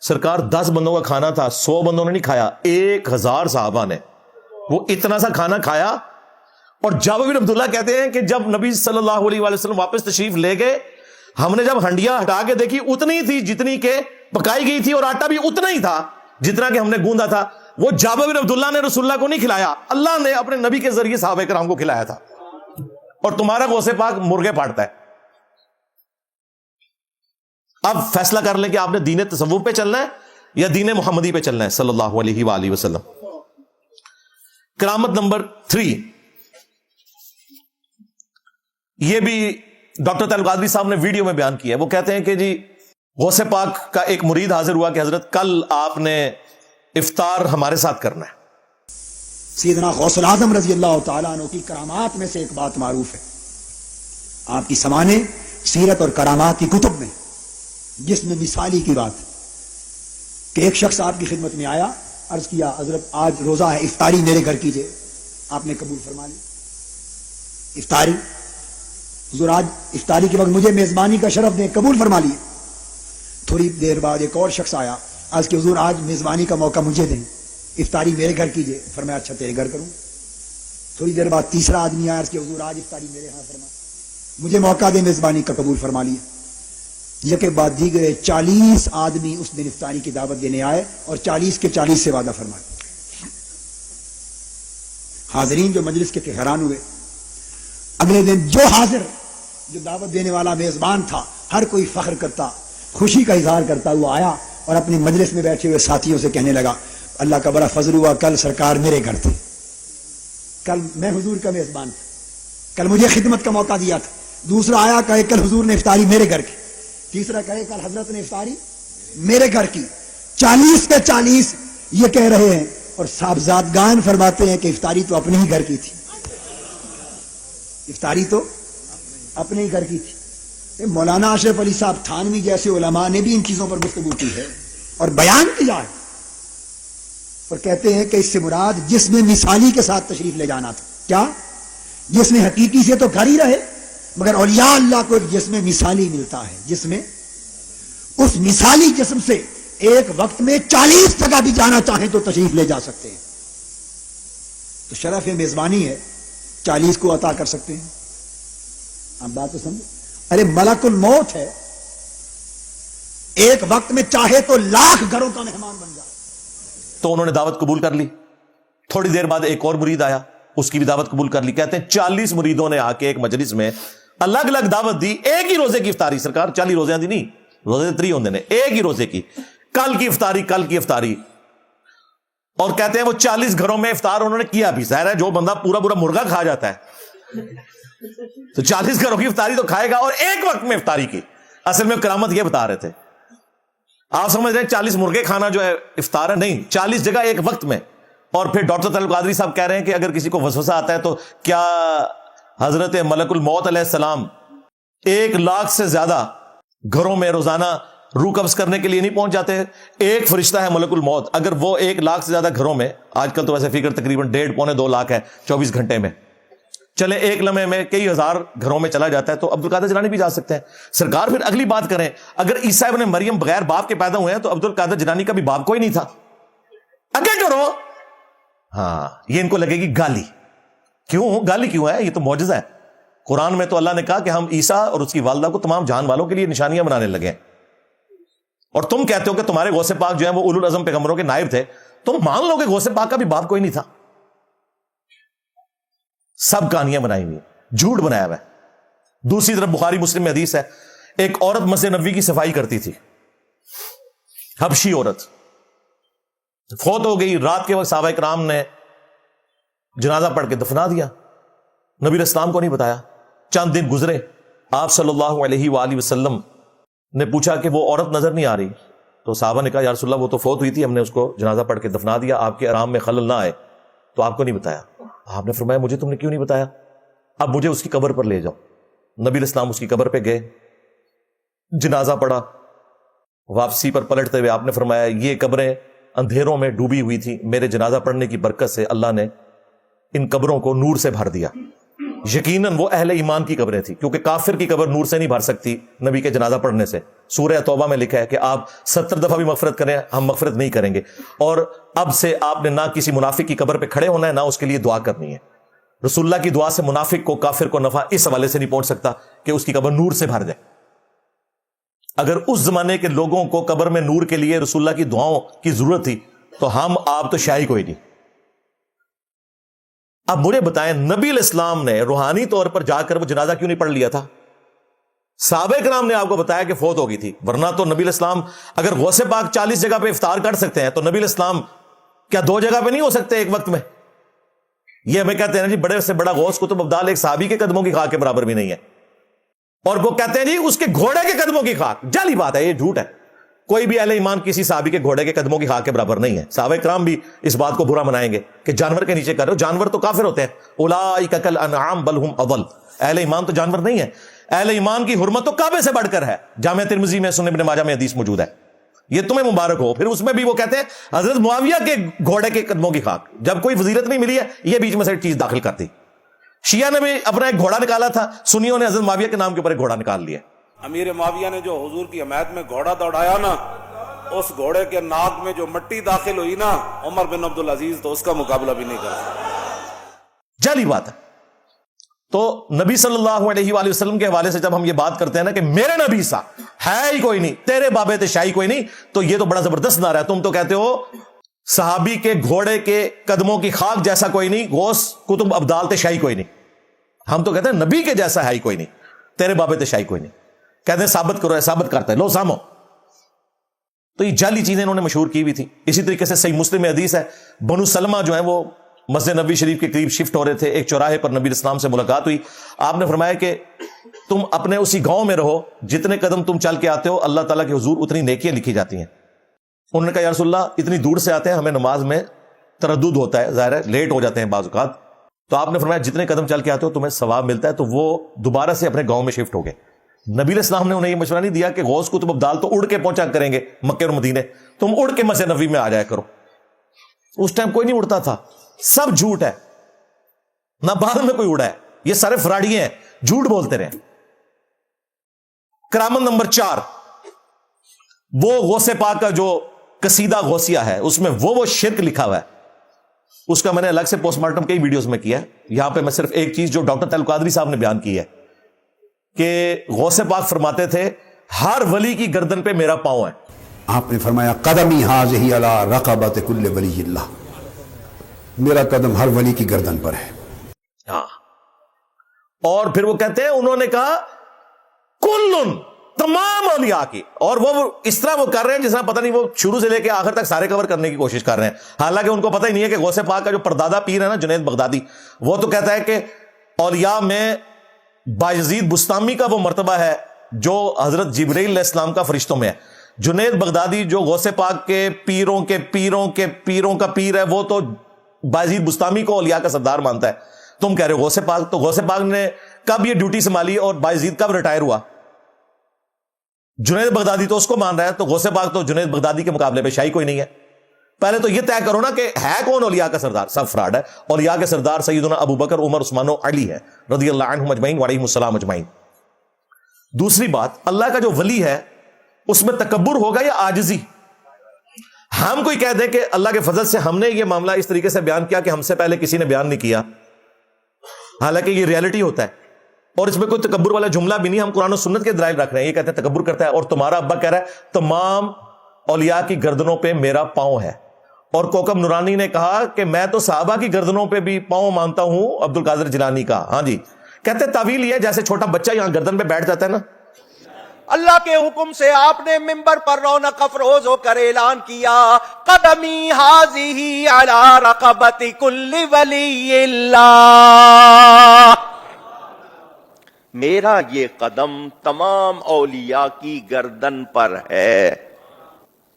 S2: سرکار 10 بندوں کا کھانا تھا، 100 بندوں نے نہیں کھایا، 1000 صحابہ نے وہ اتنا سا کھانا کھایا. اور جابر بن عبداللہ کہتے ہیں کہ جب نبی صلی اللہ علیہ وسلم واپس تشریف لے گئے، ہم نے جب ہنڈیا ہٹا کے دیکھی اتنی تھی جتنی کہ پکائی گئی تھی اور آٹا بھی اتنا ہی تھا جتنا کہ ہم نے گوندا تھا. وہ جابر بن عبداللہ نے رسول اللہ کو نہیں کھلایا، اللہ نے اپنے نبی کے ذریعے صحابہ کرام کو کھلایا تھا. اور تمہارا غوث پاک مرغے پھاڑتا ہے. اب فیصلہ کر لیں کہ آپ نے دین تصوف پہ چلنا ہے یا دین محمدی پہ چلنا ہے صلی اللہ علیہ وآلہ وسلم. کرامت نمبر 3، یہ بھی ڈاکٹر طیب القادری صاحب نے ویڈیو میں بیان کیا ہے. وہ کہتے ہیں کہ جی غوث پاک کا ایک مرید حاضر ہوا کہ حضرت کل آپ نے افطار ہمارے ساتھ کرنا ہے.
S4: سیدنا غوث العظم رضی اللہ تعالیٰ عنہ کی کرامات میں سے ایک بات معروف ہے آپ کی سمانے سیرت اور کرامات کی کتب میں، جس میں مثالی کی بات کہ ایک شخص آپ کی خدمت میں آیا، عرض کیا حضرت آج روزہ ہے، افطاری میرے گھر کیجئے. آپ نے قبول فرما لی افطاری. حضور آج افطاری کے وقت مجھے میزبانی کا شرف دیں، قبول فرما لیے. تھوڑی دیر بعد ایک اور شخص آیا، عرض کہ حضور آج میزبانی کا موقع مجھے دیں، افطاری میرے گھر کیجئے. فرمایا اچھا تیرے گھر کروں. تھوڑی دیر بعد تیسرا آدمی آیا، عرض کہ حضور آج افطاری میرے ہاں فرما، مجھے موقع دیں میزبانی کا. قبول فرما لیے. یکے بعد دیگرے 40 آدمی اس دن افطاری کی دعوت دینے آئے اور 40 کے 40 سے وعدہ فرمائے. حاضرین جو مجلس کے حیران ہوئے. اگلے دن جو حاضر، جو دعوت دینے والا میزبان تھا، ہر کوئی فخر کرتا، خوشی کا اظہار کرتا ہوا آیا اور اپنی مجلس میں بیٹھے ہوئے ساتھیوں سے کہنے لگا اللہ کا بڑا فضل ہوا, کل سرکار میرے گھر تھے, کل میں حضور کا میزبان تھا, کل مجھے خدمت کا موقع دیا تھا. دوسرا آیا کہے کل حضور نے افطاری میرے گھر کی, تیسرا کہے کل حضرت نے افطاری میرے گھر کی. 40 کے 40 یہ کہہ رہے ہیں, اور صاحبزادگان فرماتے ہیں کہ افطاری تو اپنے ہی گھر کی تھی, افطاری تو اپنے ہی گھر کی تھی. مولانا اشرف علی صاحب تھانوی جیسے علماء نے بھی ان چیزوں پر گفتگو کی ہے اور بیان کیا ہے, اور کہتے ہیں کہ اس سے مراد جس میں مثالی کے ساتھ تشریف لے جانا تھا. کیا جس میں حقیقی سے تو گھر ہی رہے, مگر اولیاء اللہ کو ایک جسم مثالی ملتا ہے, جس میں اس مثالی جسم سے ایک وقت میں 40 جگہ بھی جانا چاہیں تو تشریف لے جا سکتے ہیں. تو شرف میزبانی ہے, 40 کو عطا کر سکتے ہیں. آپ بات تو سمجھے, ارے ملک الموت ہے, ایک وقت میں چاہے تو 1,00,000 گھروں کا مہمان بن جائے.
S2: تو انہوں نے دعوت قبول کر لی. تھوڑی دیر بعد ایک اور مرید آیا, اس کی بھی دعوت قبول کر لی. کہتے ہیں 40 مریدوں نے آ کے ایک مجلس میں الگ الگ دعوت دی, ایک ہی روزے کی افطاری. سرکار 40 روزے دی نہیں, روزے 3 ہوندے نے, ایک ہی روزے کی, کل کی افطاری, کل کی افطاری. اور کہتے ہیں وہ 40 گھروں میں افطار انہوں نے کیا بھی. ظاہر ہے جو بندہ پورا پورا مرغا کھا جاتا ہے تو 40 گھروں کی افطاری تو کھائے گا, اور ایک وقت میں افطاری کی. اصل میں کرامت یہ بتا رہے تھے, آپ سمجھ رہے ہیں 40 مرغے کھانا جو ہے افطار ہے, نہیں, 40 جگہ ایک وقت میں. اور پھر ڈاکٹر طلب قادری صاحب کہہ رہے ہیں کہ اگر کسی کو وسوسہ آتا ہے تو کیا حضرت ملک الموت علیہ السلام 1,00,000 سے زیادہ گھروں میں روزانہ روح قبض کرنے کے لیے نہیں پہنچ جاتے؟ ایک فرشتہ ہے ملک الموت, اگر وہ 1,00,000 سے زیادہ گھروں میں, آج کل تو ویسے فکر تقریباً 1.5-2 لاکھ ہے 24 گھنٹے میں, چلے ایک لمحے میں کئی ہزار گھروں میں چلا جاتا ہے, تو عبدالقادر جیلانی بھی جا سکتے ہیں. سرکار پھر اگلی بات کریں, اگر عیسیٰ ابن مریم بغیر باپ کے پیدا ہوئے ہیں تو عبدالقادر جیلانی کا بھی باپ کوئی نہیں تھا. اگے کرو. ہاں, یہ ان کو لگے گی گالی. کیوں گالی کیوں ہے؟ یہ تو معجزہ ہے. قرآن میں تو اللہ نے کہا کہ ہم عیسیٰ اور اس کی والدہ کو تمام جان والوں کے لیے نشانیاں بنانے لگے ہیں, اور تم کہتے ہو کہ تمہارے غوث پاک جو ہیں وہ اولو العزم پیغمبروں کے نائب تھے. تم مان لو کہ غوث پاک کا بھی باپ کوئی نہیں تھا. سب کہانیاں بنائی ہوئی, جھوٹ بنایا ہوا ہے. دوسری طرف بخاری مسلم میں حدیث ہے, ایک عورت مسجد نبوی کی صفائی کرتی تھی, حبشی عورت, فوت ہو گئی. رات کے وقت صحابہ کرام نے جنازہ پڑھ کے دفنا دیا, نبی علیہ السلام کو نہیں بتایا. چند دن گزرے, آپ صلی اللہ علیہ وآلہ وسلم نے پوچھا کہ وہ عورت نظر نہیں آ رہی, تو صحابہ نے کہا یا رسول اللہ وہ تو فوت ہوئی تھی, ہم نے اس کو جنازہ پڑھ کے دفنا دیا, آپ کے آرام میں خلل نہ آئے تو آپ کو نہیں بتایا. آپ نے فرمایا مجھے تم نے کیوں نہیں بتایا؟ اب مجھے اس کی قبر پر لے جاؤ. نبی علیہ السلام اس کی قبر پہ گئے, جنازہ پڑھا. واپسی پر پلٹتے ہوئے آپ نے فرمایا یہ قبریں اندھیروں میں ڈوبی ہوئی تھی, میرے جنازہ پڑھنے کی برکت سے اللہ نے ان قبروں کو نور سے بھر دیا. یقیناً وہ اہل ایمان کی قبریں تھیں, کیونکہ کافر کی قبر نور سے نہیں بھر سکتی نبی کے جنازہ پڑھنے سے. سورہ توبہ میں لکھا ہے کہ آپ 70 دفعہ بھی مغفرت کریں, ہم مغفرت نہیں کریں گے. اور اب سے آپ نے نہ کسی منافق کی قبر پہ کھڑے ہونا ہے, نہ اس کے لیے دعا کرنی ہے. رسول اللہ کی دعا سے منافق کو, کافر کو نفع اس حوالے سے نہیں پہنچ سکتا کہ اس کی قبر نور سے بھر جائے. اگر اس زمانے کے لوگوں کو قبر میں نور کے لیے رسول اللہ کی دعاؤں کی ضرورت تھی تو ہم آپ تو شاہی کوئی نہیں. اب مجھے بتائیں نبی علیہ السلام نے روحانی طور پر جا کر وہ جنازہ کیوں نہیں پڑھ لیا تھا؟ صحابہ کرام نے آپ کو بتایا کہ فوت ہو گئی تھی, ورنہ تو نبی علیہ السلام اگر غوث پاک 40 جگہ پہ افطار کر سکتے ہیں تو نبی علیہ السلام کیا 2 جگہ پہ نہیں ہو سکتے ایک وقت میں؟ یہ ہمیں کہتے ہیں جی بڑے سے بڑا غوث قطب ابدال ایک صحابی کے قدموں کی خاک کے برابر بھی نہیں ہے, اور وہ کہتے ہیں جی اس کے گھوڑے کے قدموں کی خاک. جعلی بات ہے, یہ جھوٹ ہے. کوئی بھی اہل ایمان کسی صحابی کے گھوڑے کے قدموں کی خاک کے برابر نہیں ہے. صحابہ کرام بھی اس بات کو برا منائیں گے کہ جانور کے نیچے کر رہے ہو, جانور تو کافر ہوتے ہیں. اولئک کالانعام بل هم اضل. اہل ایمان تو جانور نہیں ہے. اہل ایمان کی حرمت تو کعبے سے بڑھ کر ہے. جامع ترمذی میں, سنن ابن ماجہ میں حدیث موجود ہے. یہ تمہیں مبارک ہو. پھر اس میں بھی وہ کہتے ہیں حضرت معاویہ کے گھوڑے کے قدموں کی خاک. جب کوئی وزیرت نہیں ملی ہے یہ بیچ میں سے چیز داخل کرتی. شیعہ نے بھی اپنا ایک گھوڑا نکالا تھا, سنیوں نے حضرت معاویہ کے نام کے اوپر ایک گھوڑا نکال لیا.
S6: امیر معاویہ نے جو حضور کی حمایت میں گھوڑا دوڑایا نا, اس گھوڑے کے ناک میں جو مٹی داخل ہوئی نا, عمر بن عبدالعزیز تو اس کا مقابلہ بھی نہیں کر سکتا.
S2: جعلی بات ہے. تو نبی صلی اللہ علیہ وآلہ وسلم کے حوالے سے جب ہم یہ بات کرتے ہیں نا کہ میرے نبی سا ہے ہی کوئی نہیں, تیرے بابے تے شاہی کوئی نہیں, تو یہ تو بڑا زبردست نعرہ ہے. تم تو کہتے ہو صحابی کے گھوڑے کے قدموں کی خاک جیسا کوئی نہیں, غوث قطب ابدال تے شاہی کوئی نہیں. ہم تو کہتے ہیں نبی کے جیسا ہے ہی کوئی نہیں, تیرے بابے تے شاہی کوئی نہیں. کہتے ہیں ثابت کرو, ثابت کرتا ہے, لو سامو. تو یہ جعلی چیزیں انہوں نے مشہور کی ہوئی تھی. اسی طریقے سے صحیح مسلم میں حدیث ہے, بنو سلمہ جو ہیں وہ مسجد نبوی شریف کے قریب شفٹ ہو رہے تھے, ایک چوراہے پر نبی اسلام سے ملاقات ہوئی. آپ نے فرمایا کہ تم اپنے اسی گاؤں میں رہو, جتنے قدم تم چل کے آتے ہو اللہ تعالیٰ کے حضور اتنی نیکیاں لکھی جاتی ہیں. انہوں نے کہا یا رسول اللہ اتنی دور سے آتے ہیں, ہمیں نماز میں تردد ہوتا ہے, ظاہر ہے لیٹ ہو جاتے ہیں بعض اوقات. تو آپ نے فرمایا جتنے قدم چل کے آتے ہو تمہیں ثواب ملتا ہے. تو وہ دوبارہ سے اپنے گاؤں میں شفٹ ہو گئے. نبی علیہ السلام نے انہیں یہ مشورہ نہیں دیا کہ غوث قطب ابدال تو اڑ کے پہنچا کریں گے مکے اور مدینے, تم اڑ کے مسجد نبوی میں آ جایا کرو. اس ٹائم کوئی نہیں اڑتا تھا, سب جھوٹ ہے, نہ بعد میں کوئی اڑا ہے, یہ سارے فراڈیے ہیں, جھوٹ بولتے رہے. کرامت نمبر 4, وہ غوث پاک کا جو قصیدہ غوثیہ ہے اس میں وہ شرک لکھا ہوا ہے. اس کا میں نے الگ سے پوسٹ مارٹم کئی ویڈیوز میں کیا ہے. یہاں پہ میں صرف ایک چیز جو ڈاکٹر تعلق قادری صاحب نے بیان کی ہے کہ غوث پاک فرماتے تھے ہر ولی کی گردن پہ میرا پاؤں ہے.
S4: آپ نے فرمایا قدمی حاضی علی رقبت کل ولی اللہ, میرا قدم ہر ولی کی گردن پر ہے.
S2: ہاں, اور پھر وہ کہتے ہیں انہوں نے کہا کلن, تمام اولیاء کی, اور وہ اس طرح وہ کر رہے ہیں جس طرح پتہ نہیں وہ شروع سے لے کے آخر تک سارے کور کرنے کی کوشش کر رہے ہیں. حالانکہ ان کو پتہ ہی نہیں ہے کہ غوث پاک کا جو پردادا پیر ہے نا جنید بغدادی, وہ تو کہتا ہے کہ اولیاء میں بایزید بستامی کا وہ مرتبہ ہے جو حضرت جبرائیل علیہ السلام کا فرشتوں میں ہے. جنید بغدادی جو غوث پاک کے پیروں کے پیروں کے پیروں کا پیر ہے, وہ تو بایزید بستامی کو اولیاء کا سردار مانتا ہے. تم کہہ رہے ہو غوث پاک, تو غوث پاک نے کب یہ ڈیوٹی سنبھالی اور بایزید کب ریٹائر ہوا؟ جنید بغدادی تو اس کو مان رہا ہے, تو غوث پاک تو جنید بغدادی کے مقابلے پہ شاہی کوئی نہیں ہے. پہلے تو یہ طے کرو نا کہ ہے کون اولیاء کا سردار. سب فراڈ ہے. اولیاء کے سردار سیدنا ابو بکر, عمر, عثمان و علی ہے رضی اللہ عنہم اجمعین وعلیہم السلام اجمعین. دوسری بات, اللہ کا جو ولی ہے اس میں تکبر ہوگا یا عاجزی؟ ہم کوئی کہہ دیں کہ اللہ کے فضل سے ہم نے یہ معاملہ اس طریقے سے بیان کیا کہ ہم سے پہلے کسی نے بیان نہیں کیا, حالانکہ یہ ریالٹی ہوتا ہے اور اس میں کوئی تکبر والا جملہ بھی نہیں. ہم قرآن و سنت کے دلائل رکھ رہے ہیں, یہ کہتے ہیں تکبر کرتا ہے. اور تمہارا ابا کہہ رہا ہے تمام اولیاء کی گردنوں پہ میرا پاؤں ہے. اور کوکب نورانی نے کہا کہ میں تو صحابہ کی گردنوں پہ بھی پاؤں مانتا ہوں عبد القادر جیلانی کا. ہاں جی, کہتے تعویل یہ جیسے چھوٹا بچہ یہاں گردن پہ بیٹھ جاتا ہے نا,
S7: اللہ کے حکم سے آپ نے منبر پر رونق افروز ہو کر اعلان کیا قدمی حاضی علی رقبت کل ولی اللہ, میرا یہ قدم تمام اولیاء کی گردن پر ہے.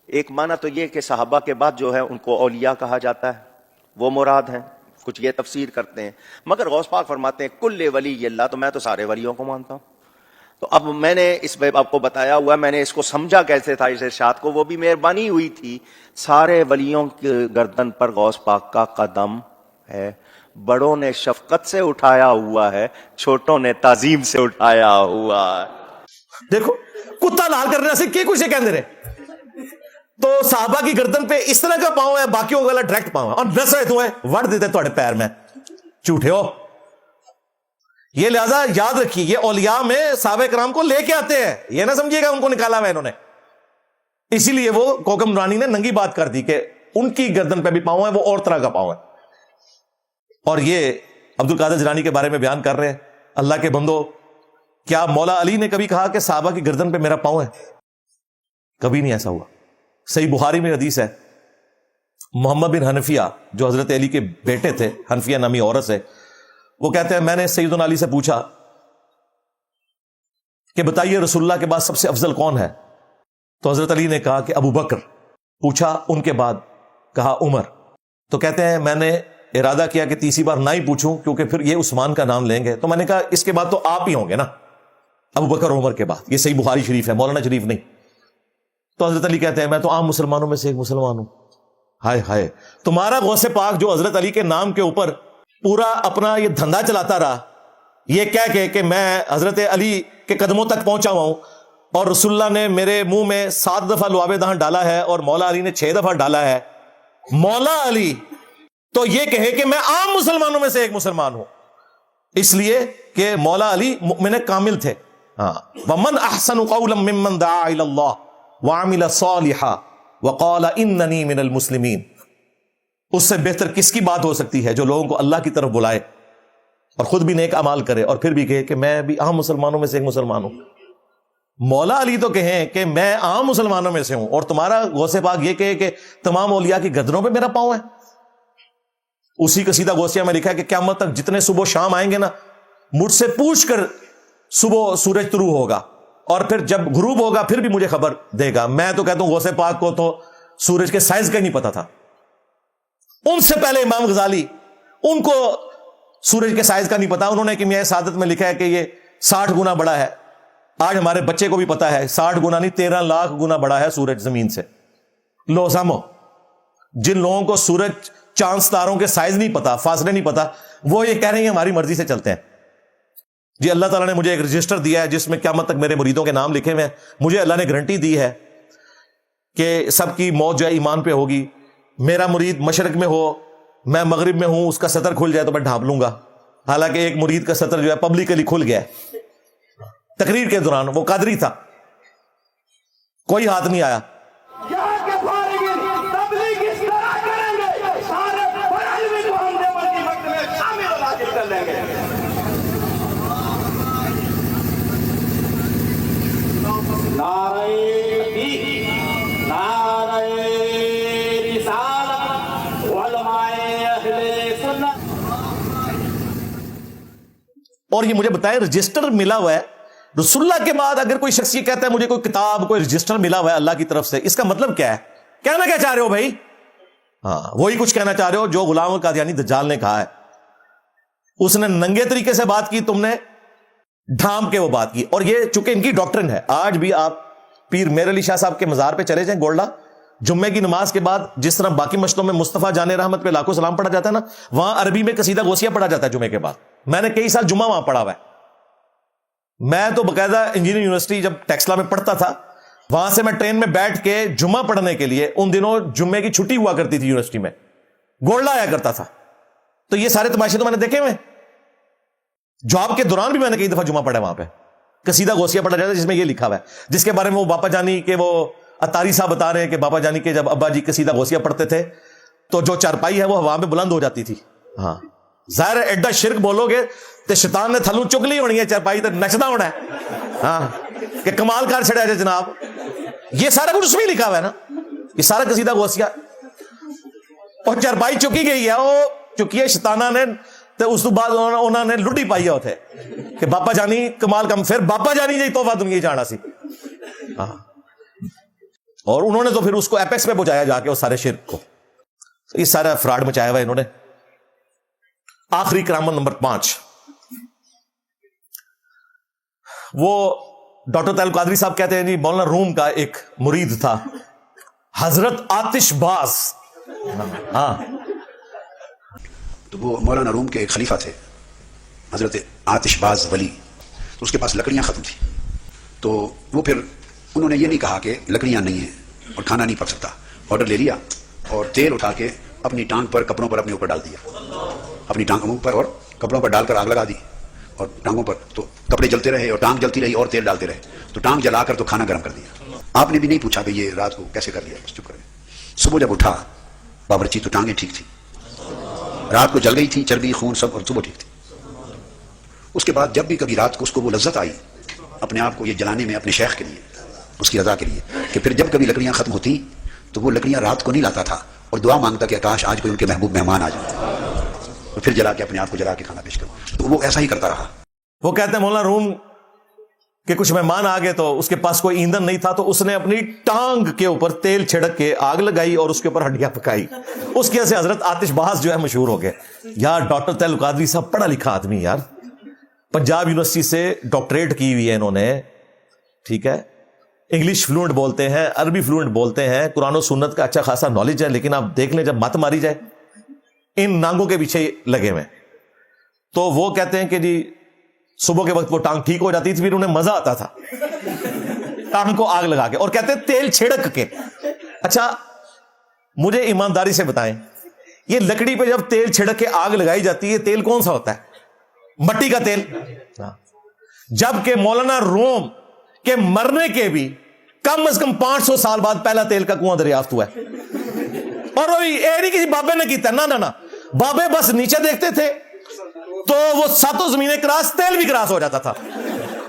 S7: ایک معنی تو یہ کہ صحابہ کے بعد جو ہے ان کو اولیاء کہا جاتا ہے, وہ مراد ہیں, کچھ یہ تفسیر کرتے ہیں. مگر غوث پاک فرماتے ہیں کل ولی اللہ, تو میں تو سارے ولیوں کو مانتا ہوں. تو اب میں نے اس پہ آپ کو بتایا ہوا ہے, میں نے اس کو سمجھا کیسے تھا اس ارشاد کو, وہ بھی مہربانی ہوئی تھی. سارے ولیوں کی گردن پر غوث پاک کا قدم ہے. بڑوں نے شفقت سے اٹھایا ہوا ہے, چھوٹوں نے تعظیم سے اٹھایا ہوا ہے.
S2: دیکھو کتا لال کرنے سے کیا کچھ کہندے رہے. تو صحابہ کی گردن پہ اس طرح کا پاؤں ہے, باقیوں کا ڈائریکٹ پاؤں ہے, اور نس رہے تو ہے وڑ دیتے تھوڑے پیر میں, جھوٹے ہو. یہ لہذا یاد رکھیے یہ اولیاء میں صحابہ کرام کو لے کے آتے ہیں, یہ نہ سمجھیے گا ان کو نکالا ہوا انہوں نے. اسی لیے وہ کوکب نورانی نے ننگی بات کر دی کہ ان کی گردن پہ بھی پاؤں ہے, وہ اور طرح کا پاؤں ہے. اور یہ عبد القادر جیلانی کے بارے میں بیان کر رہے ہیں. اللہ کے بندو, کیا مولا علی نے کبھی کہا کہ صحابہ کی گردن پہ میرا پاؤں ہے؟ کبھی نہیں ایسا ہوا. صحیح بخاری میں حدیث ہے, محمد بن حنفیہ جو حضرت علی کے بیٹے تھے, حنفیہ نامی عورت سے, وہ کہتے ہیں میں نے سیدنا علی سے پوچھا کہ بتائیے رسول اللہ کے بعد سب سے افضل کون ہے؟ تو حضرت علی نے کہا کہ ابو بکر. پوچھا ان کے بعد؟ کہا عمر. تو کہتے ہیں میں نے ارادہ کیا کہ تیسری بار نہ ہی پوچھوں کیونکہ پھر یہ عثمان کا نام لیں گے, تو میں نے کہا اس کے بعد تو آپ ہی ہوں گے نا, ابو بکر عمر کے بعد. یہ صحیح بخاری شریف ہے, مولانا شریف نہیں. تو حضرت علی کہتے ہیں میں تو عام مسلمانوں میں سے ایک مسلمان ہوں. ہائے ہائے, تمہارا غوث پاک جو حضرت علی کے نام کے اوپر پورا اپنا یہ دھندا چلاتا رہا, یہ کہہ کہ میں حضرت علی کے قدموں تک پہنچا ہوا ہوں, اور رسول اللہ نے میرے منہ میں 7 دفعہ لعاب دہن ڈالا ہے اور مولا علی نے 6 دفعہ ڈالا ہے. مولا علی تو یہ کہے کہ میں عام مسلمانوں میں سے ایک مسلمان ہوں, اس لیے کہ مولا علی مؤمن کامل تھے. ہاں, ومن احسن قولا ممن دعا الی اللہ وعمل صالحا وقال اننی من المسلمین. اس سے بہتر کس کی بات ہو سکتی ہے جو لوگوں کو اللہ کی طرف بلائے اور خود بھی نیک اعمال کرے اور پھر بھی کہے کہ میں بھی عام مسلمانوں میں سے ایک مسلمان ہوں. مولا علی تو کہیں کہ میں عام مسلمانوں میں سے ہوں، اور تمہارا غوث پاک یہ کہے کہ تمام اولیاء کی گردنوں پہ میرا پاؤں ہے۔ اسی قصیدہ غوثیہ میں لکھا ہے کہ قیامت تک جتنے صبح و شام آئیں گے نا، مجھ سے پوچھ کر صبح سورج طلوع ہوگا، اور پھر جب غروب ہوگا پھر بھی مجھے خبر دے گا۔ میں تو کہتا ہوں غوث پاک کو تو سورج کے سائز کا ہی نہیں پتا تھا۔ ان سے پہلے امام غزالی، ان کو سورج کے سائز کا نہیں پتا، انہوں نے کیمیائے سعادت میں لکھا ہے کہ یہ 60 گنا بڑا ہے۔ آج ہمارے بچے کو بھی پتا ہے 60 گنا نہیں 13 لاکھ گنا بڑا ہے سورج زمین سے۔ لو سامو، جن لوگوں کو سورج چاند ستاروں کے سائز نہیں پتا، فاصلے نہیں پتا، وہ یہ کہہ رہے ہیں ہماری مرضی سے چلتے ہیں۔ جی اللہ تعالیٰ نے مجھے ایک رجسٹر دیا ہے جس میں قیامت تک میرے مریدوں کے نام لکھے ہوئے ہیں۔ مجھے اللہ نے گارنٹی دی ہے کہ سب کی موت جو ہے ایمان پہ ہوگی۔ میرا مرید مشرق میں ہو، میں مغرب میں ہوں، اس کا سطر کھل جائے تو میں ڈھانپ لوں گا۔ حالانکہ ایک مرید کا سطر جو ہے پبلکلی کھل گیا ہے تقریر کے دوران، وہ قادری تھا، کوئی ہاتھ نہیں آیا۔ اور یہ مجھے بتائیں رجسٹر ملا ہوا ہے رسول اللہ کے بعد، اگر کوئی شخص یہ کہتا ہے مجھے کوئی کتاب کوئی رجسٹر ملا ہوا ہے اللہ کی طرف سے، اس کا مطلب کیا ہے؟ کہنا کیا چاہ رہے ہو بھائی؟ ہاں وہی کچھ کہنا چاہ رہے ہو جو غلام القادیانی دجال نے کہا ہے۔ اس نے ننگے طریقے سے بات کی، تم نے ڈھانپ کے وہ بات کی، اور یہ چونکہ ان کی ڈاکٹرن ہے۔ آج بھی آپ پیر میر علی شاہ صاحب کے مزار پہ چلے جائیں گولڈا، جمعے کی نماز کے بعد جس طرح باقی مشتوں میں مصطفیٰ جان رحمت پہ لاکھوں سلام پڑھا جاتا ہے نا، وہاں عربی میں قصیدہ غوثیہ پڑھا جاتا ہے جمعے کے بعد۔ میں نے کئی سال جمعہ وہاں پڑھا ہوا ہے۔ میں تو باقاعدہ انجینئرنگ یونیورسٹی جب ٹیکسلا میں پڑھتا تھا، وہاں سے میں ٹرین میں بیٹھ کے جمعہ پڑھنے کے لیے، ان دنوں جمعے کی چھٹی ہوا کرتی تھی یونیورسٹی میں، گولڈا آیا کرتا تھا، تو یہ سارے تماشے تو میں نے دیکھے ہوئے۔ جاب کے دوران بھی میں نے کئی دفعہ جمعہ پڑھا وہاں پہ، قصیدہ غوثیہ پڑھا جاتا ہے جس میں یہ لکھا ہوا ہے، جس کے بارے میں وہ باپا جانی کے وہ اتاری صاحب بتا رہے ہیں کہ باپا جانی کے جب ابا جی قصیدہ غوثیہ پڑھتے تھے تو جو چارپائی ہے وہ ہوا میں بلند ہو جاتی تھی۔ ہاں ظاہر ہے ایڈا شرک بولو گے تو شیطان نے تھلو چک لی ہونی ہے، چارپائی تو نچنا ہونا ہے، ہاں کہ کمال کار چھڑا ہے جناب۔ یہ سارا کچھ اس میں لکھا ہوا ہے نا، یہ سارا قصیدہ غوثیہ، اور چارپائی چکی گئی ہے، وہ چکی ہے شیطانہ نے، تو اس تو بعد انہوں نے لڈی پائی ہوتے کہ باپا جانی کمال کم، پھر باپا جانی جی توفہ دنیا جانا سی، ہاں، اور انہوں نے تو پھر اس کو ایپیکس پہ پہنچایا جا کے، وہ سارے شرک کو، یہ سارا فراڈ مچایا ہوا انہوں نے۔ آخری کرامت نمبر 5، وہ ڈاکٹر طاہر القادری صاحب کہتے ہیں جی مولانا روم کا ایک مرید تھا حضرت آتش باز، ہاں
S3: تو وہ مولانا روم کے ایک خلیفہ تھے حضرت آتش باز ولی، تو اس کے پاس لکڑیاں ختم تھی، تو وہ پھر انہوں نے یہ نہیں کہا کہ لکڑیاں نہیں ہیں اور کھانا نہیں پک سکتا، آرڈر لے لیا اور تیل اٹھا کے اپنی ٹانگ پر کپڑوں پر اپنے اوپر ڈال دیا، اپنی ٹانگوں پر اور کپڑوں پر ڈال کر آگ لگا دی، اور ٹانگوں پر تو کپڑے جلتے رہے اور ٹانگ جلتی رہی اور تیل ڈالتے رہے، تو ٹانگ جلا کر تو کھانا گرم کر دیا۔ آپ نے بھی نہیں پوچھا کہ یہ رات کو کیسے کر لیا، بس چپ کرے۔ صبح جب اٹھا باورچی تو ٹانگیں ٹھیک تھی، رات کو جل گئی تھی چربی خون سب، اور صبح ٹھیک تھی۔ اس کے بعد جب بھی کبھی رات کو اس کو وہ لذت آئی اپنے آپ کو یہ جلانے میں اپنے شیخ کے لیے، اس کی رضا کے لیے، کہ پھر جب کبھی لکڑیاں ختم ہوتی تو وہ لکڑیاں رات کو نہیں لاتا تھا اور دعا مانگتا کہ کاش آج کوئی ان کے محبوب مہمان آ جائے، اور پھر جلا کے اپنے آپ کو جلا کے کھانا پیش کرو، تو وہ ایسا ہی کرتا رہا۔
S2: وہ کہتے ہیں مولانا روم کہ کچھ مہمان آ گئے تو اس کے پاس کوئی ایندھن نہیں تھا، تو اس نے اپنی ٹانگ کے اوپر تیل چھڑک کے آگ لگائی اور اس کے اوپر ہڈیاں پکائی، اس کی وجہ سے حضرت آتش باز جو ہے مشہور ہو گئے۔ یار ڈاکٹر طاہر القادری صاحب پڑھا لکھا آدمی، یار پنجاب یونیورسٹی سے ڈاکٹریٹ کی ہوئی ہے انہوں نے، ٹھیک ہے، انگلش فلوئنٹ بولتے ہیں، عربی فلوئنٹ بولتے ہیں، قرآن و سنت کا اچھا خاصا نالج ہے، لیکن آپ دیکھ لیں جب مت ماری جائے ان نانگوں کے پیچھے لگے ہوئے، تو وہ کہتے ہیں کہ جی صبح کے وقت وہ ٹانگ ٹھیک ہو جاتی تھی، پھر انہیں مزہ آتا تھا ٹانگ کو آگ لگا کے، اور کہتے ہیں تیل چھڑک کے۔ اچھا مجھے ایمانداری سے بتائیں، یہ لکڑی پہ جب تیل چھڑک کے آگ لگائی جاتی ہے تیل کون سا ہوتا ہے؟ مٹی کا تیل، جبکہ مولانا روم کے مرنے کے بھی کم از کم 500 سال بعد پہلا تیل کا کنواں دریافت ہوا ہے، اور وہی نہیں کسی بابے نے کیتا، نہ بابے بس نیچے دیکھتے تھے تو وہ ساتوں زمینیں کراس، تیل بھی کراس ہو جاتا تھا۔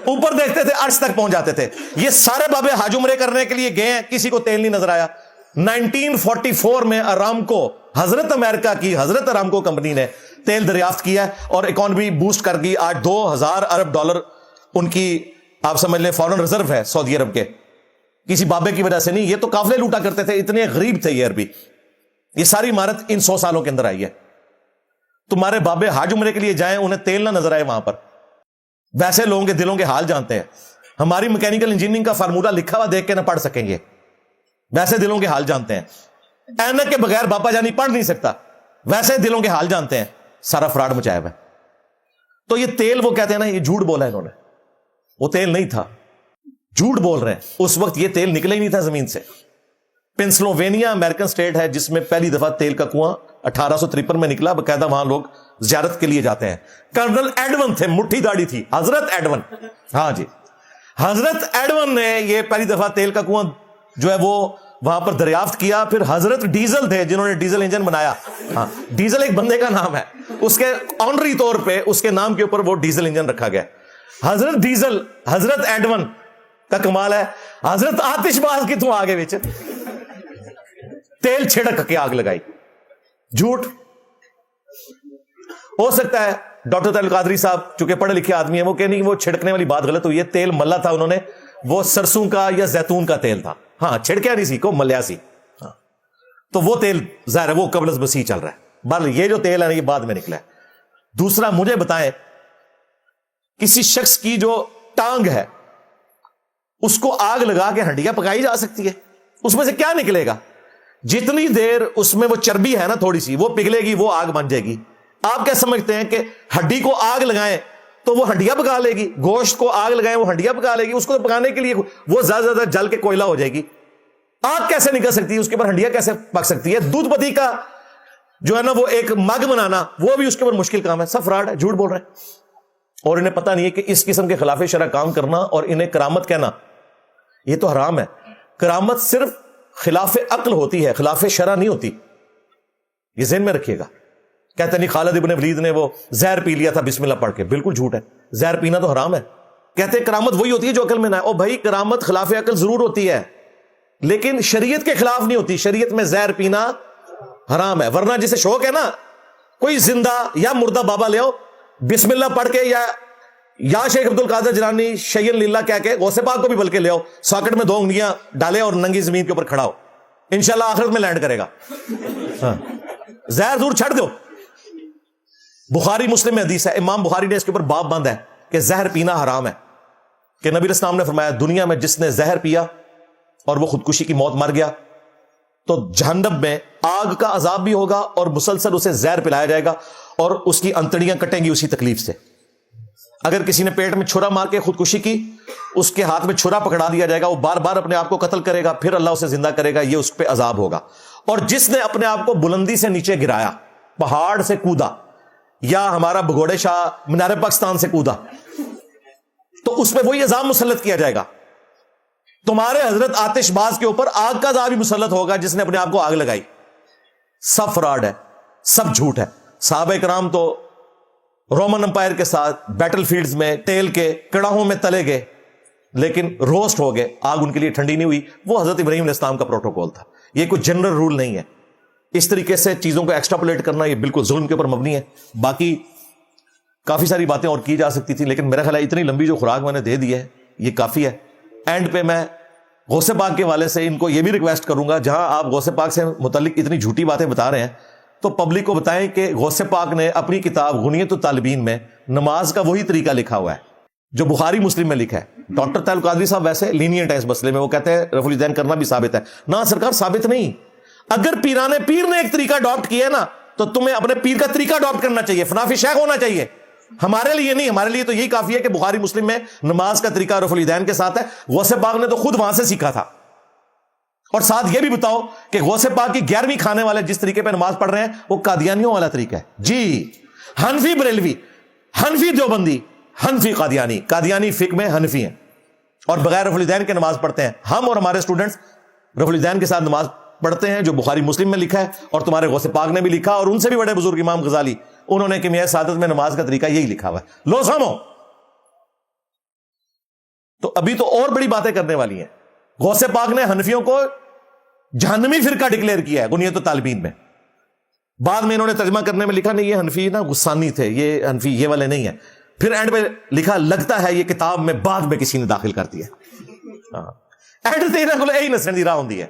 S2: اوپر دیکھتے تھے عرش تک پہنچ جاتے تھے. یہ سارے بابے حج عمرے کرنے کے لیے گئے ہیں, کسی کو تیل نہیں نظر آیا. 1944 میں ارامکو, حضرت امریکہ کی حضرت ارامکو کمپنی نے تیل دریافت کیا اور اکانومی بوسٹ کر گئی. آج $2000 ارب ان کی آپ سمجھ لیں فورن ریزرو ہے سعودی عرب کے, کسی بابے کی وجہ سے نہیں. یہ تو قافلے لوٹا کرتے تھے, اتنے غریب تھے یہ عربی. یہ ساری عمارت ان 100 سالوں کے اندر آئی ہے. تمہارے بابے حج عمرے کے لیے جائیں, انہیں تیل نہ نظر آئے وہاں پر. ویسے لوگوں کے دلوں کے حال جانتے ہیں. ہماری میکینیکل انجینئرنگ کا فارمولا لکھا ہوا دیکھ کے نہ پڑھ سکیں گے, ویسے دلوں کے حال جانتے ہیں. اینک کے بغیر باپا جانی پڑھ نہیں سکتا, ویسے دلوں کے حال جانتے ہیں. سارا فراڈ مچایا ہوا ہے. تو یہ تیل وہ کہتے ہیں نا, یہ جھوٹ بولا انہوں نے, وہ تیل نہیں تھا, جھوٹ بول رہے ہیں. اس وقت یہ تیل نکلے ہی نہیں تھا زمین سے. پنسلوینیا امریکن سٹیٹ ہے جس میں پہلی دفعہ تیل کا کنواں 1853 میں نکلا. باقاعدہ وہاں لوگ زیارت کے لیے جاتے ہیں. کرنل ایڈون تھے, مٹھی داڑھی تھی, حضرت ایڈون. ہاں جی, حضرت ایڈون نے یہ پہلی دفعہ تیل کا کنواں جو ہے وہ وہاں پر دریافت کیا. پھر حضرت ڈیزل تھے جنہوں نے ڈیزل انجن بنایا. ہاں, ڈیزل ایک بندے کا نام ہے, اس کے آنری طور پہ اس کے نام کے اوپر وہ ڈیزل انجن رکھا گیا. حضرت ڈیزل, حضرت ایڈون کا کمال ہے. حضرت آتش باز کی تو آگے بچ تیل چھڑک کے آگ لگائی. جھوٹ. ہو سکتا ہے ڈاکٹر طاہر القادری صاحب چونکہ پڑھے لکھے آدمی ہیں, وہ کہنے کہ وہ چھڑکنے والی بات غلط ہوئی ہے. تیل ملا تھا انہوں نے, وہ سرسوں کا یا زیتون کا تیل تھا. ہاں, چھڑکیا نہیں سی کو, ملیا سی. ہاں, تو وہ تیل ظاہر ہے وہ قبل از مسیح چل رہا ہے. بل یہ جو تیل ہے نا یہ بعد میں نکلا ہے. دوسرا, مجھے بتائیں کسی شخص کی جو ٹانگ ہے اس کو آگ لگا کے ہنڈیاں پکائی جا سکتی ہے؟ اس میں سے کیا نکلے گا؟ جتنی دیر اس میں وہ چربی ہے نا تھوڑی سی, وہ پگھلے گی, وہ آگ بن جائے گی. آپ کیا سمجھتے ہیں کہ ہڈی کو آگ لگائیں تو وہ ہنڈیاں پکا لے گی؟ گوشت کو آگ لگائیں وہ ہنڈیاں پکا لے گی؟ اس کو پکانے کے لیے وہ زیادہ زیادہ جل کے کوئلہ ہو جائے گی. آگ کیسے نکل سکتی ہے اس کے اوپر, ہنڈیاں کیسے پک سکتی ہے؟ دودھ پتی کا جو ہے نا وہ ایک مگ بنانا, وہ بھی اس کے اوپر مشکل کام ہے. سب فراڈ ہے, جھوٹ بول رہے ہیں. اور انہیں پتہ نہیں ہے کہ اس قسم کے خلاف شرع کام کرنا اور انہیں کرامت کہنا یہ تو حرام ہے. کرامت صرف خلاف عقل ہوتی ہے, خلاف شرع نہیں ہوتی. یہ ذہن میں رکھیے گا. کہتے نہیں خالد ابن ولید نے وہ زہر پی لیا تھا بسم اللہ پڑھ کے, بالکل جھوٹ ہے. زہر پینا تو حرام ہے. کہتے ہیں کرامت وہی ہوتی ہے جو عقل میں نہ ہے. او بھائی, کرامت خلاف عقل ضرور ہوتی ہے لیکن شریعت کے خلاف نہیں ہوتی. شریعت میں زہر پینا حرام ہے. ورنہ جسے شوق ہے نا, کوئی زندہ یا مردہ بابا لے آؤ, بسم اللہ پڑھ کے یا شیخ عبد القادر جیلانی شیئن للہ کہہ کے, غوث پاک کو بھی بلکہ لے آؤ, ساکٹ میں 2 انگلیاں ڈالے اور ننگی زمین کے اوپر کھڑا ہو, انشاءاللہ آخرت میں لینڈ کرے گا. ہاں, زہر دور چھڑ دو. بخاری مسلم میں حدیث ہے, امام بخاری نے اس کے اوپر باب بند ہے کہ زہر پینا حرام ہے, کہ نبی اسلام نے فرمایا دنیا میں جس نے زہر پیا اور وہ خودکشی کی موت مر گیا تو جہنم میں آگ کا عذاب بھی ہوگا اور مسلسل اسے زہر پلایا جائے گا اور اس کی انتڑیاں کٹیں گی اسی تکلیف سے. اگر کسی نے پیٹ میں چھرا مار کے خودکشی کی, اس کے ہاتھ میں چھرا پکڑا دیا جائے گا, وہ بار بار اپنے آپ کو قتل کرے گا, پھر اللہ اسے زندہ کرے گا, یہ اس پہ عذاب ہوگا. اور جس نے اپنے آپ کو بلندی سے نیچے گرایا, پہاڑ سے کودا, یا ہمارا بگوڑے شاہ مینار پاکستان سے کودا, تو اس پہ وہی عذاب مسلط کیا جائے گا. تمہارے حضرت آتش باز کے اوپر آگ کا عذاب ہی مسلط ہوگا جس نے اپنے آپ کو آگ لگائی. سب فراڈ ہے, سب جھوٹ ہے. صحابہ کرام تو رومن امپائر کے ساتھ بیٹل فیلڈز میں تیل کے کڑاہوں میں تلے گئے لیکن روسٹ ہو گئے, آگ ان کے لیے ٹھنڈی نہیں ہوئی. وہ حضرت ابراہیم علیہ السلام کا پروٹوکول تھا. یہ کوئی جنرل رول نہیں ہے. اس طریقے سے چیزوں کو ایکسٹراپولیٹ کرنا یہ بالکل ظلم کے اوپر مبنی ہے. باقی کافی ساری باتیں اور کی جا سکتی تھی لیکن میرا خیال ہے اتنی لمبی جو خوراک میں نے دے دی ہے یہ کافی ہے. اینڈ پہ میں غوث پاک کے والے سے ان کو یہ بھی ریکویسٹ کروں گا, جہاں آپ غوث پاک سے متعلق اتنی جھوٹی باتیں بتا رہے ہیں تو پبلک کو بتائیں کہ غوث پاک نے اپنی کتاب غنیت الطالبین میں نماز کا وہی طریقہ لکھا ہوا ہے جو بخاری مسلم میں لکھا ہے. ڈاکٹر طاہر القادری صاحب ویسے لینینٹ ہے اس مسئلے میں, وہ کہتے ہیں رفع الیدین کرنا بھی ثابت ہے. نہ سرکار, ثابت نہیں. اگر پیران پیر نے ایک طریقہ اڈاپٹ کیا ہے نا تو تمہیں اپنے پیر کا طریقہ اڈاپٹ کرنا چاہیے, فنافی شیخ ہونا چاہیے. ہمارے لیے نہیں, ہمارے لیے تو یہی کافی ہے کہ بخاری مسلم میں نماز کا طریقہ رفع الیدین کے ساتھ ہے. غوث پاک نے تو خود وہاں سے سیکھا تھا. اور ساتھ یہ بھی بتاؤ کہ غوث پاک کی 11ویں کھانے والے جس طریقے پہ نماز پڑھ رہے ہیں وہ قادیانیوں والا طریقہ ہے جی. حنفی بریلوی, حنفی دیوبندی, حنفی قادیانی, قادیانی فقہ میں حنفی ہیں اور بغیر رفع الیدین کے نماز پڑھتے ہیں. ہم اور ہمارے اسٹوڈنٹس رفع الیدین کے ساتھ نماز پڑھتے ہیں جو بخاری مسلم میں لکھا ہے اور تمہارے غوث پاک نے بھی لکھا, اور ان سے بھی بڑے بزرگ امام غزالی, انہوں نے کیمیائے سعادت میں نماز کا طریقہ یہی لکھا ہوا ہے. لو سامو. تو ابھی تو اور بڑی باتیں کرنے والی ہیں. غوث پاک نے حنفیوں کو جہنمی فرقہ ڈکلیئر کیا ہے غنیت الطالبین میں. بعد میں انہوں نے ترجمہ کرنے میں لکھا نہیں یہ حنفی نا غسانی تھے, یہ حنفی یہ والے نہیں ہیں. پھر اینڈ میں لکھا لگتا ہے یہ کتاب میں بعد میں کسی نے داخل کر دیا. اینڈ سے انہوں نے یہی نسل دی راہ ہوندی ہے.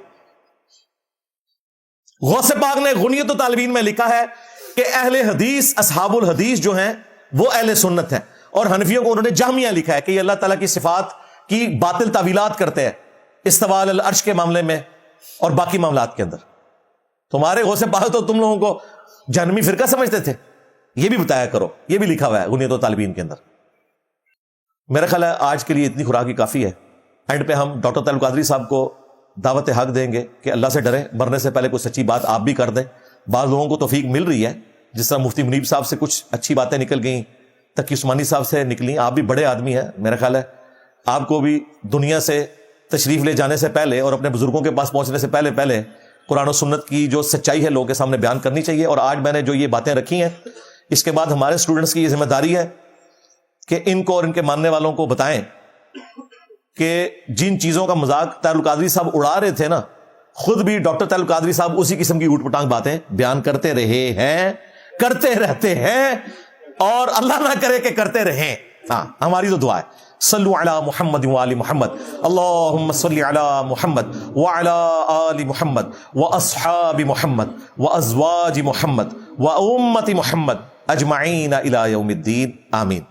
S2: غوث پاک نے غنیت الطالبین میں لکھا ہے کہ اہل حدیث اصحاب الحدیث جو ہیں وہ اہل سنت ہیں, اور حنفیوں کو انہوں نے جامعہ لکھا ہے کہ یہ اللہ تعالیٰ کی صفات کی باطل تعویلات کرتے ہیں استواء علی العرش کے معاملے میں اور باقی معاملات کے اندر. تمہارے غوث پاک تو تم لوگوں کو جہنمی فرقہ سمجھتے تھے, یہ بھی بتایا کرو. یہ بھی لکھا ہوا ہے غنیت الطالبین کے اندر. میرا خیال ہے آج کے لیے اتنی خوراک ہی کافی ہے. اینڈ پہ ہم ڈاکٹر طارق القادری صاحب کو دعوت حق دیں گے کہ اللہ سے ڈریں, مرنے سے پہلے کوئی سچی بات آپ بھی کر دیں. بعض لوگوں کو توفیق مل رہی ہے, جس طرح مفتی منیب صاحب سے کچھ اچھی باتیں نکل گئیں, تقی عثمانی صاحب سے نکلی. آپ بھی بڑے آدمی ہیں, میرا خیال ہے آپ کو بھی دنیا سے تشریف لے جانے سے پہلے اور اپنے بزرگوں کے پاس پہنچنے سے پہلے قرآن و سنت کی جو سچائی ہے لوگوں کے سامنے بیان کرنی چاہیے. اور آج میں نے جو یہ باتیں رکھی ہیں, اس کے بعد ہمارے اسٹوڈنٹس کی یہ ذمہ داری ہے کہ ان کو اور ان کے ماننے والوں کو بتائیں کہ جن چیزوں کا مذاق طارق القادری صاحب اڑا رہے تھے نا, خود بھی ڈاکٹر طارق القادری صاحب اسی قسم کی اوٹ پٹانگ باتیں بیان کرتے رہے ہیں, کرتے رہتے ہیں, اور اللہ نہ کرے کہ کرتے رہیں. ہاں, ہماری تو دعا ہے. صلو علی محمد وآل محمد, اللہم صلی علی محمد وعلی آل محمد واصحاب محمد وازواج محمد وامت محمد اجمعین الی یوم الدین, آمین.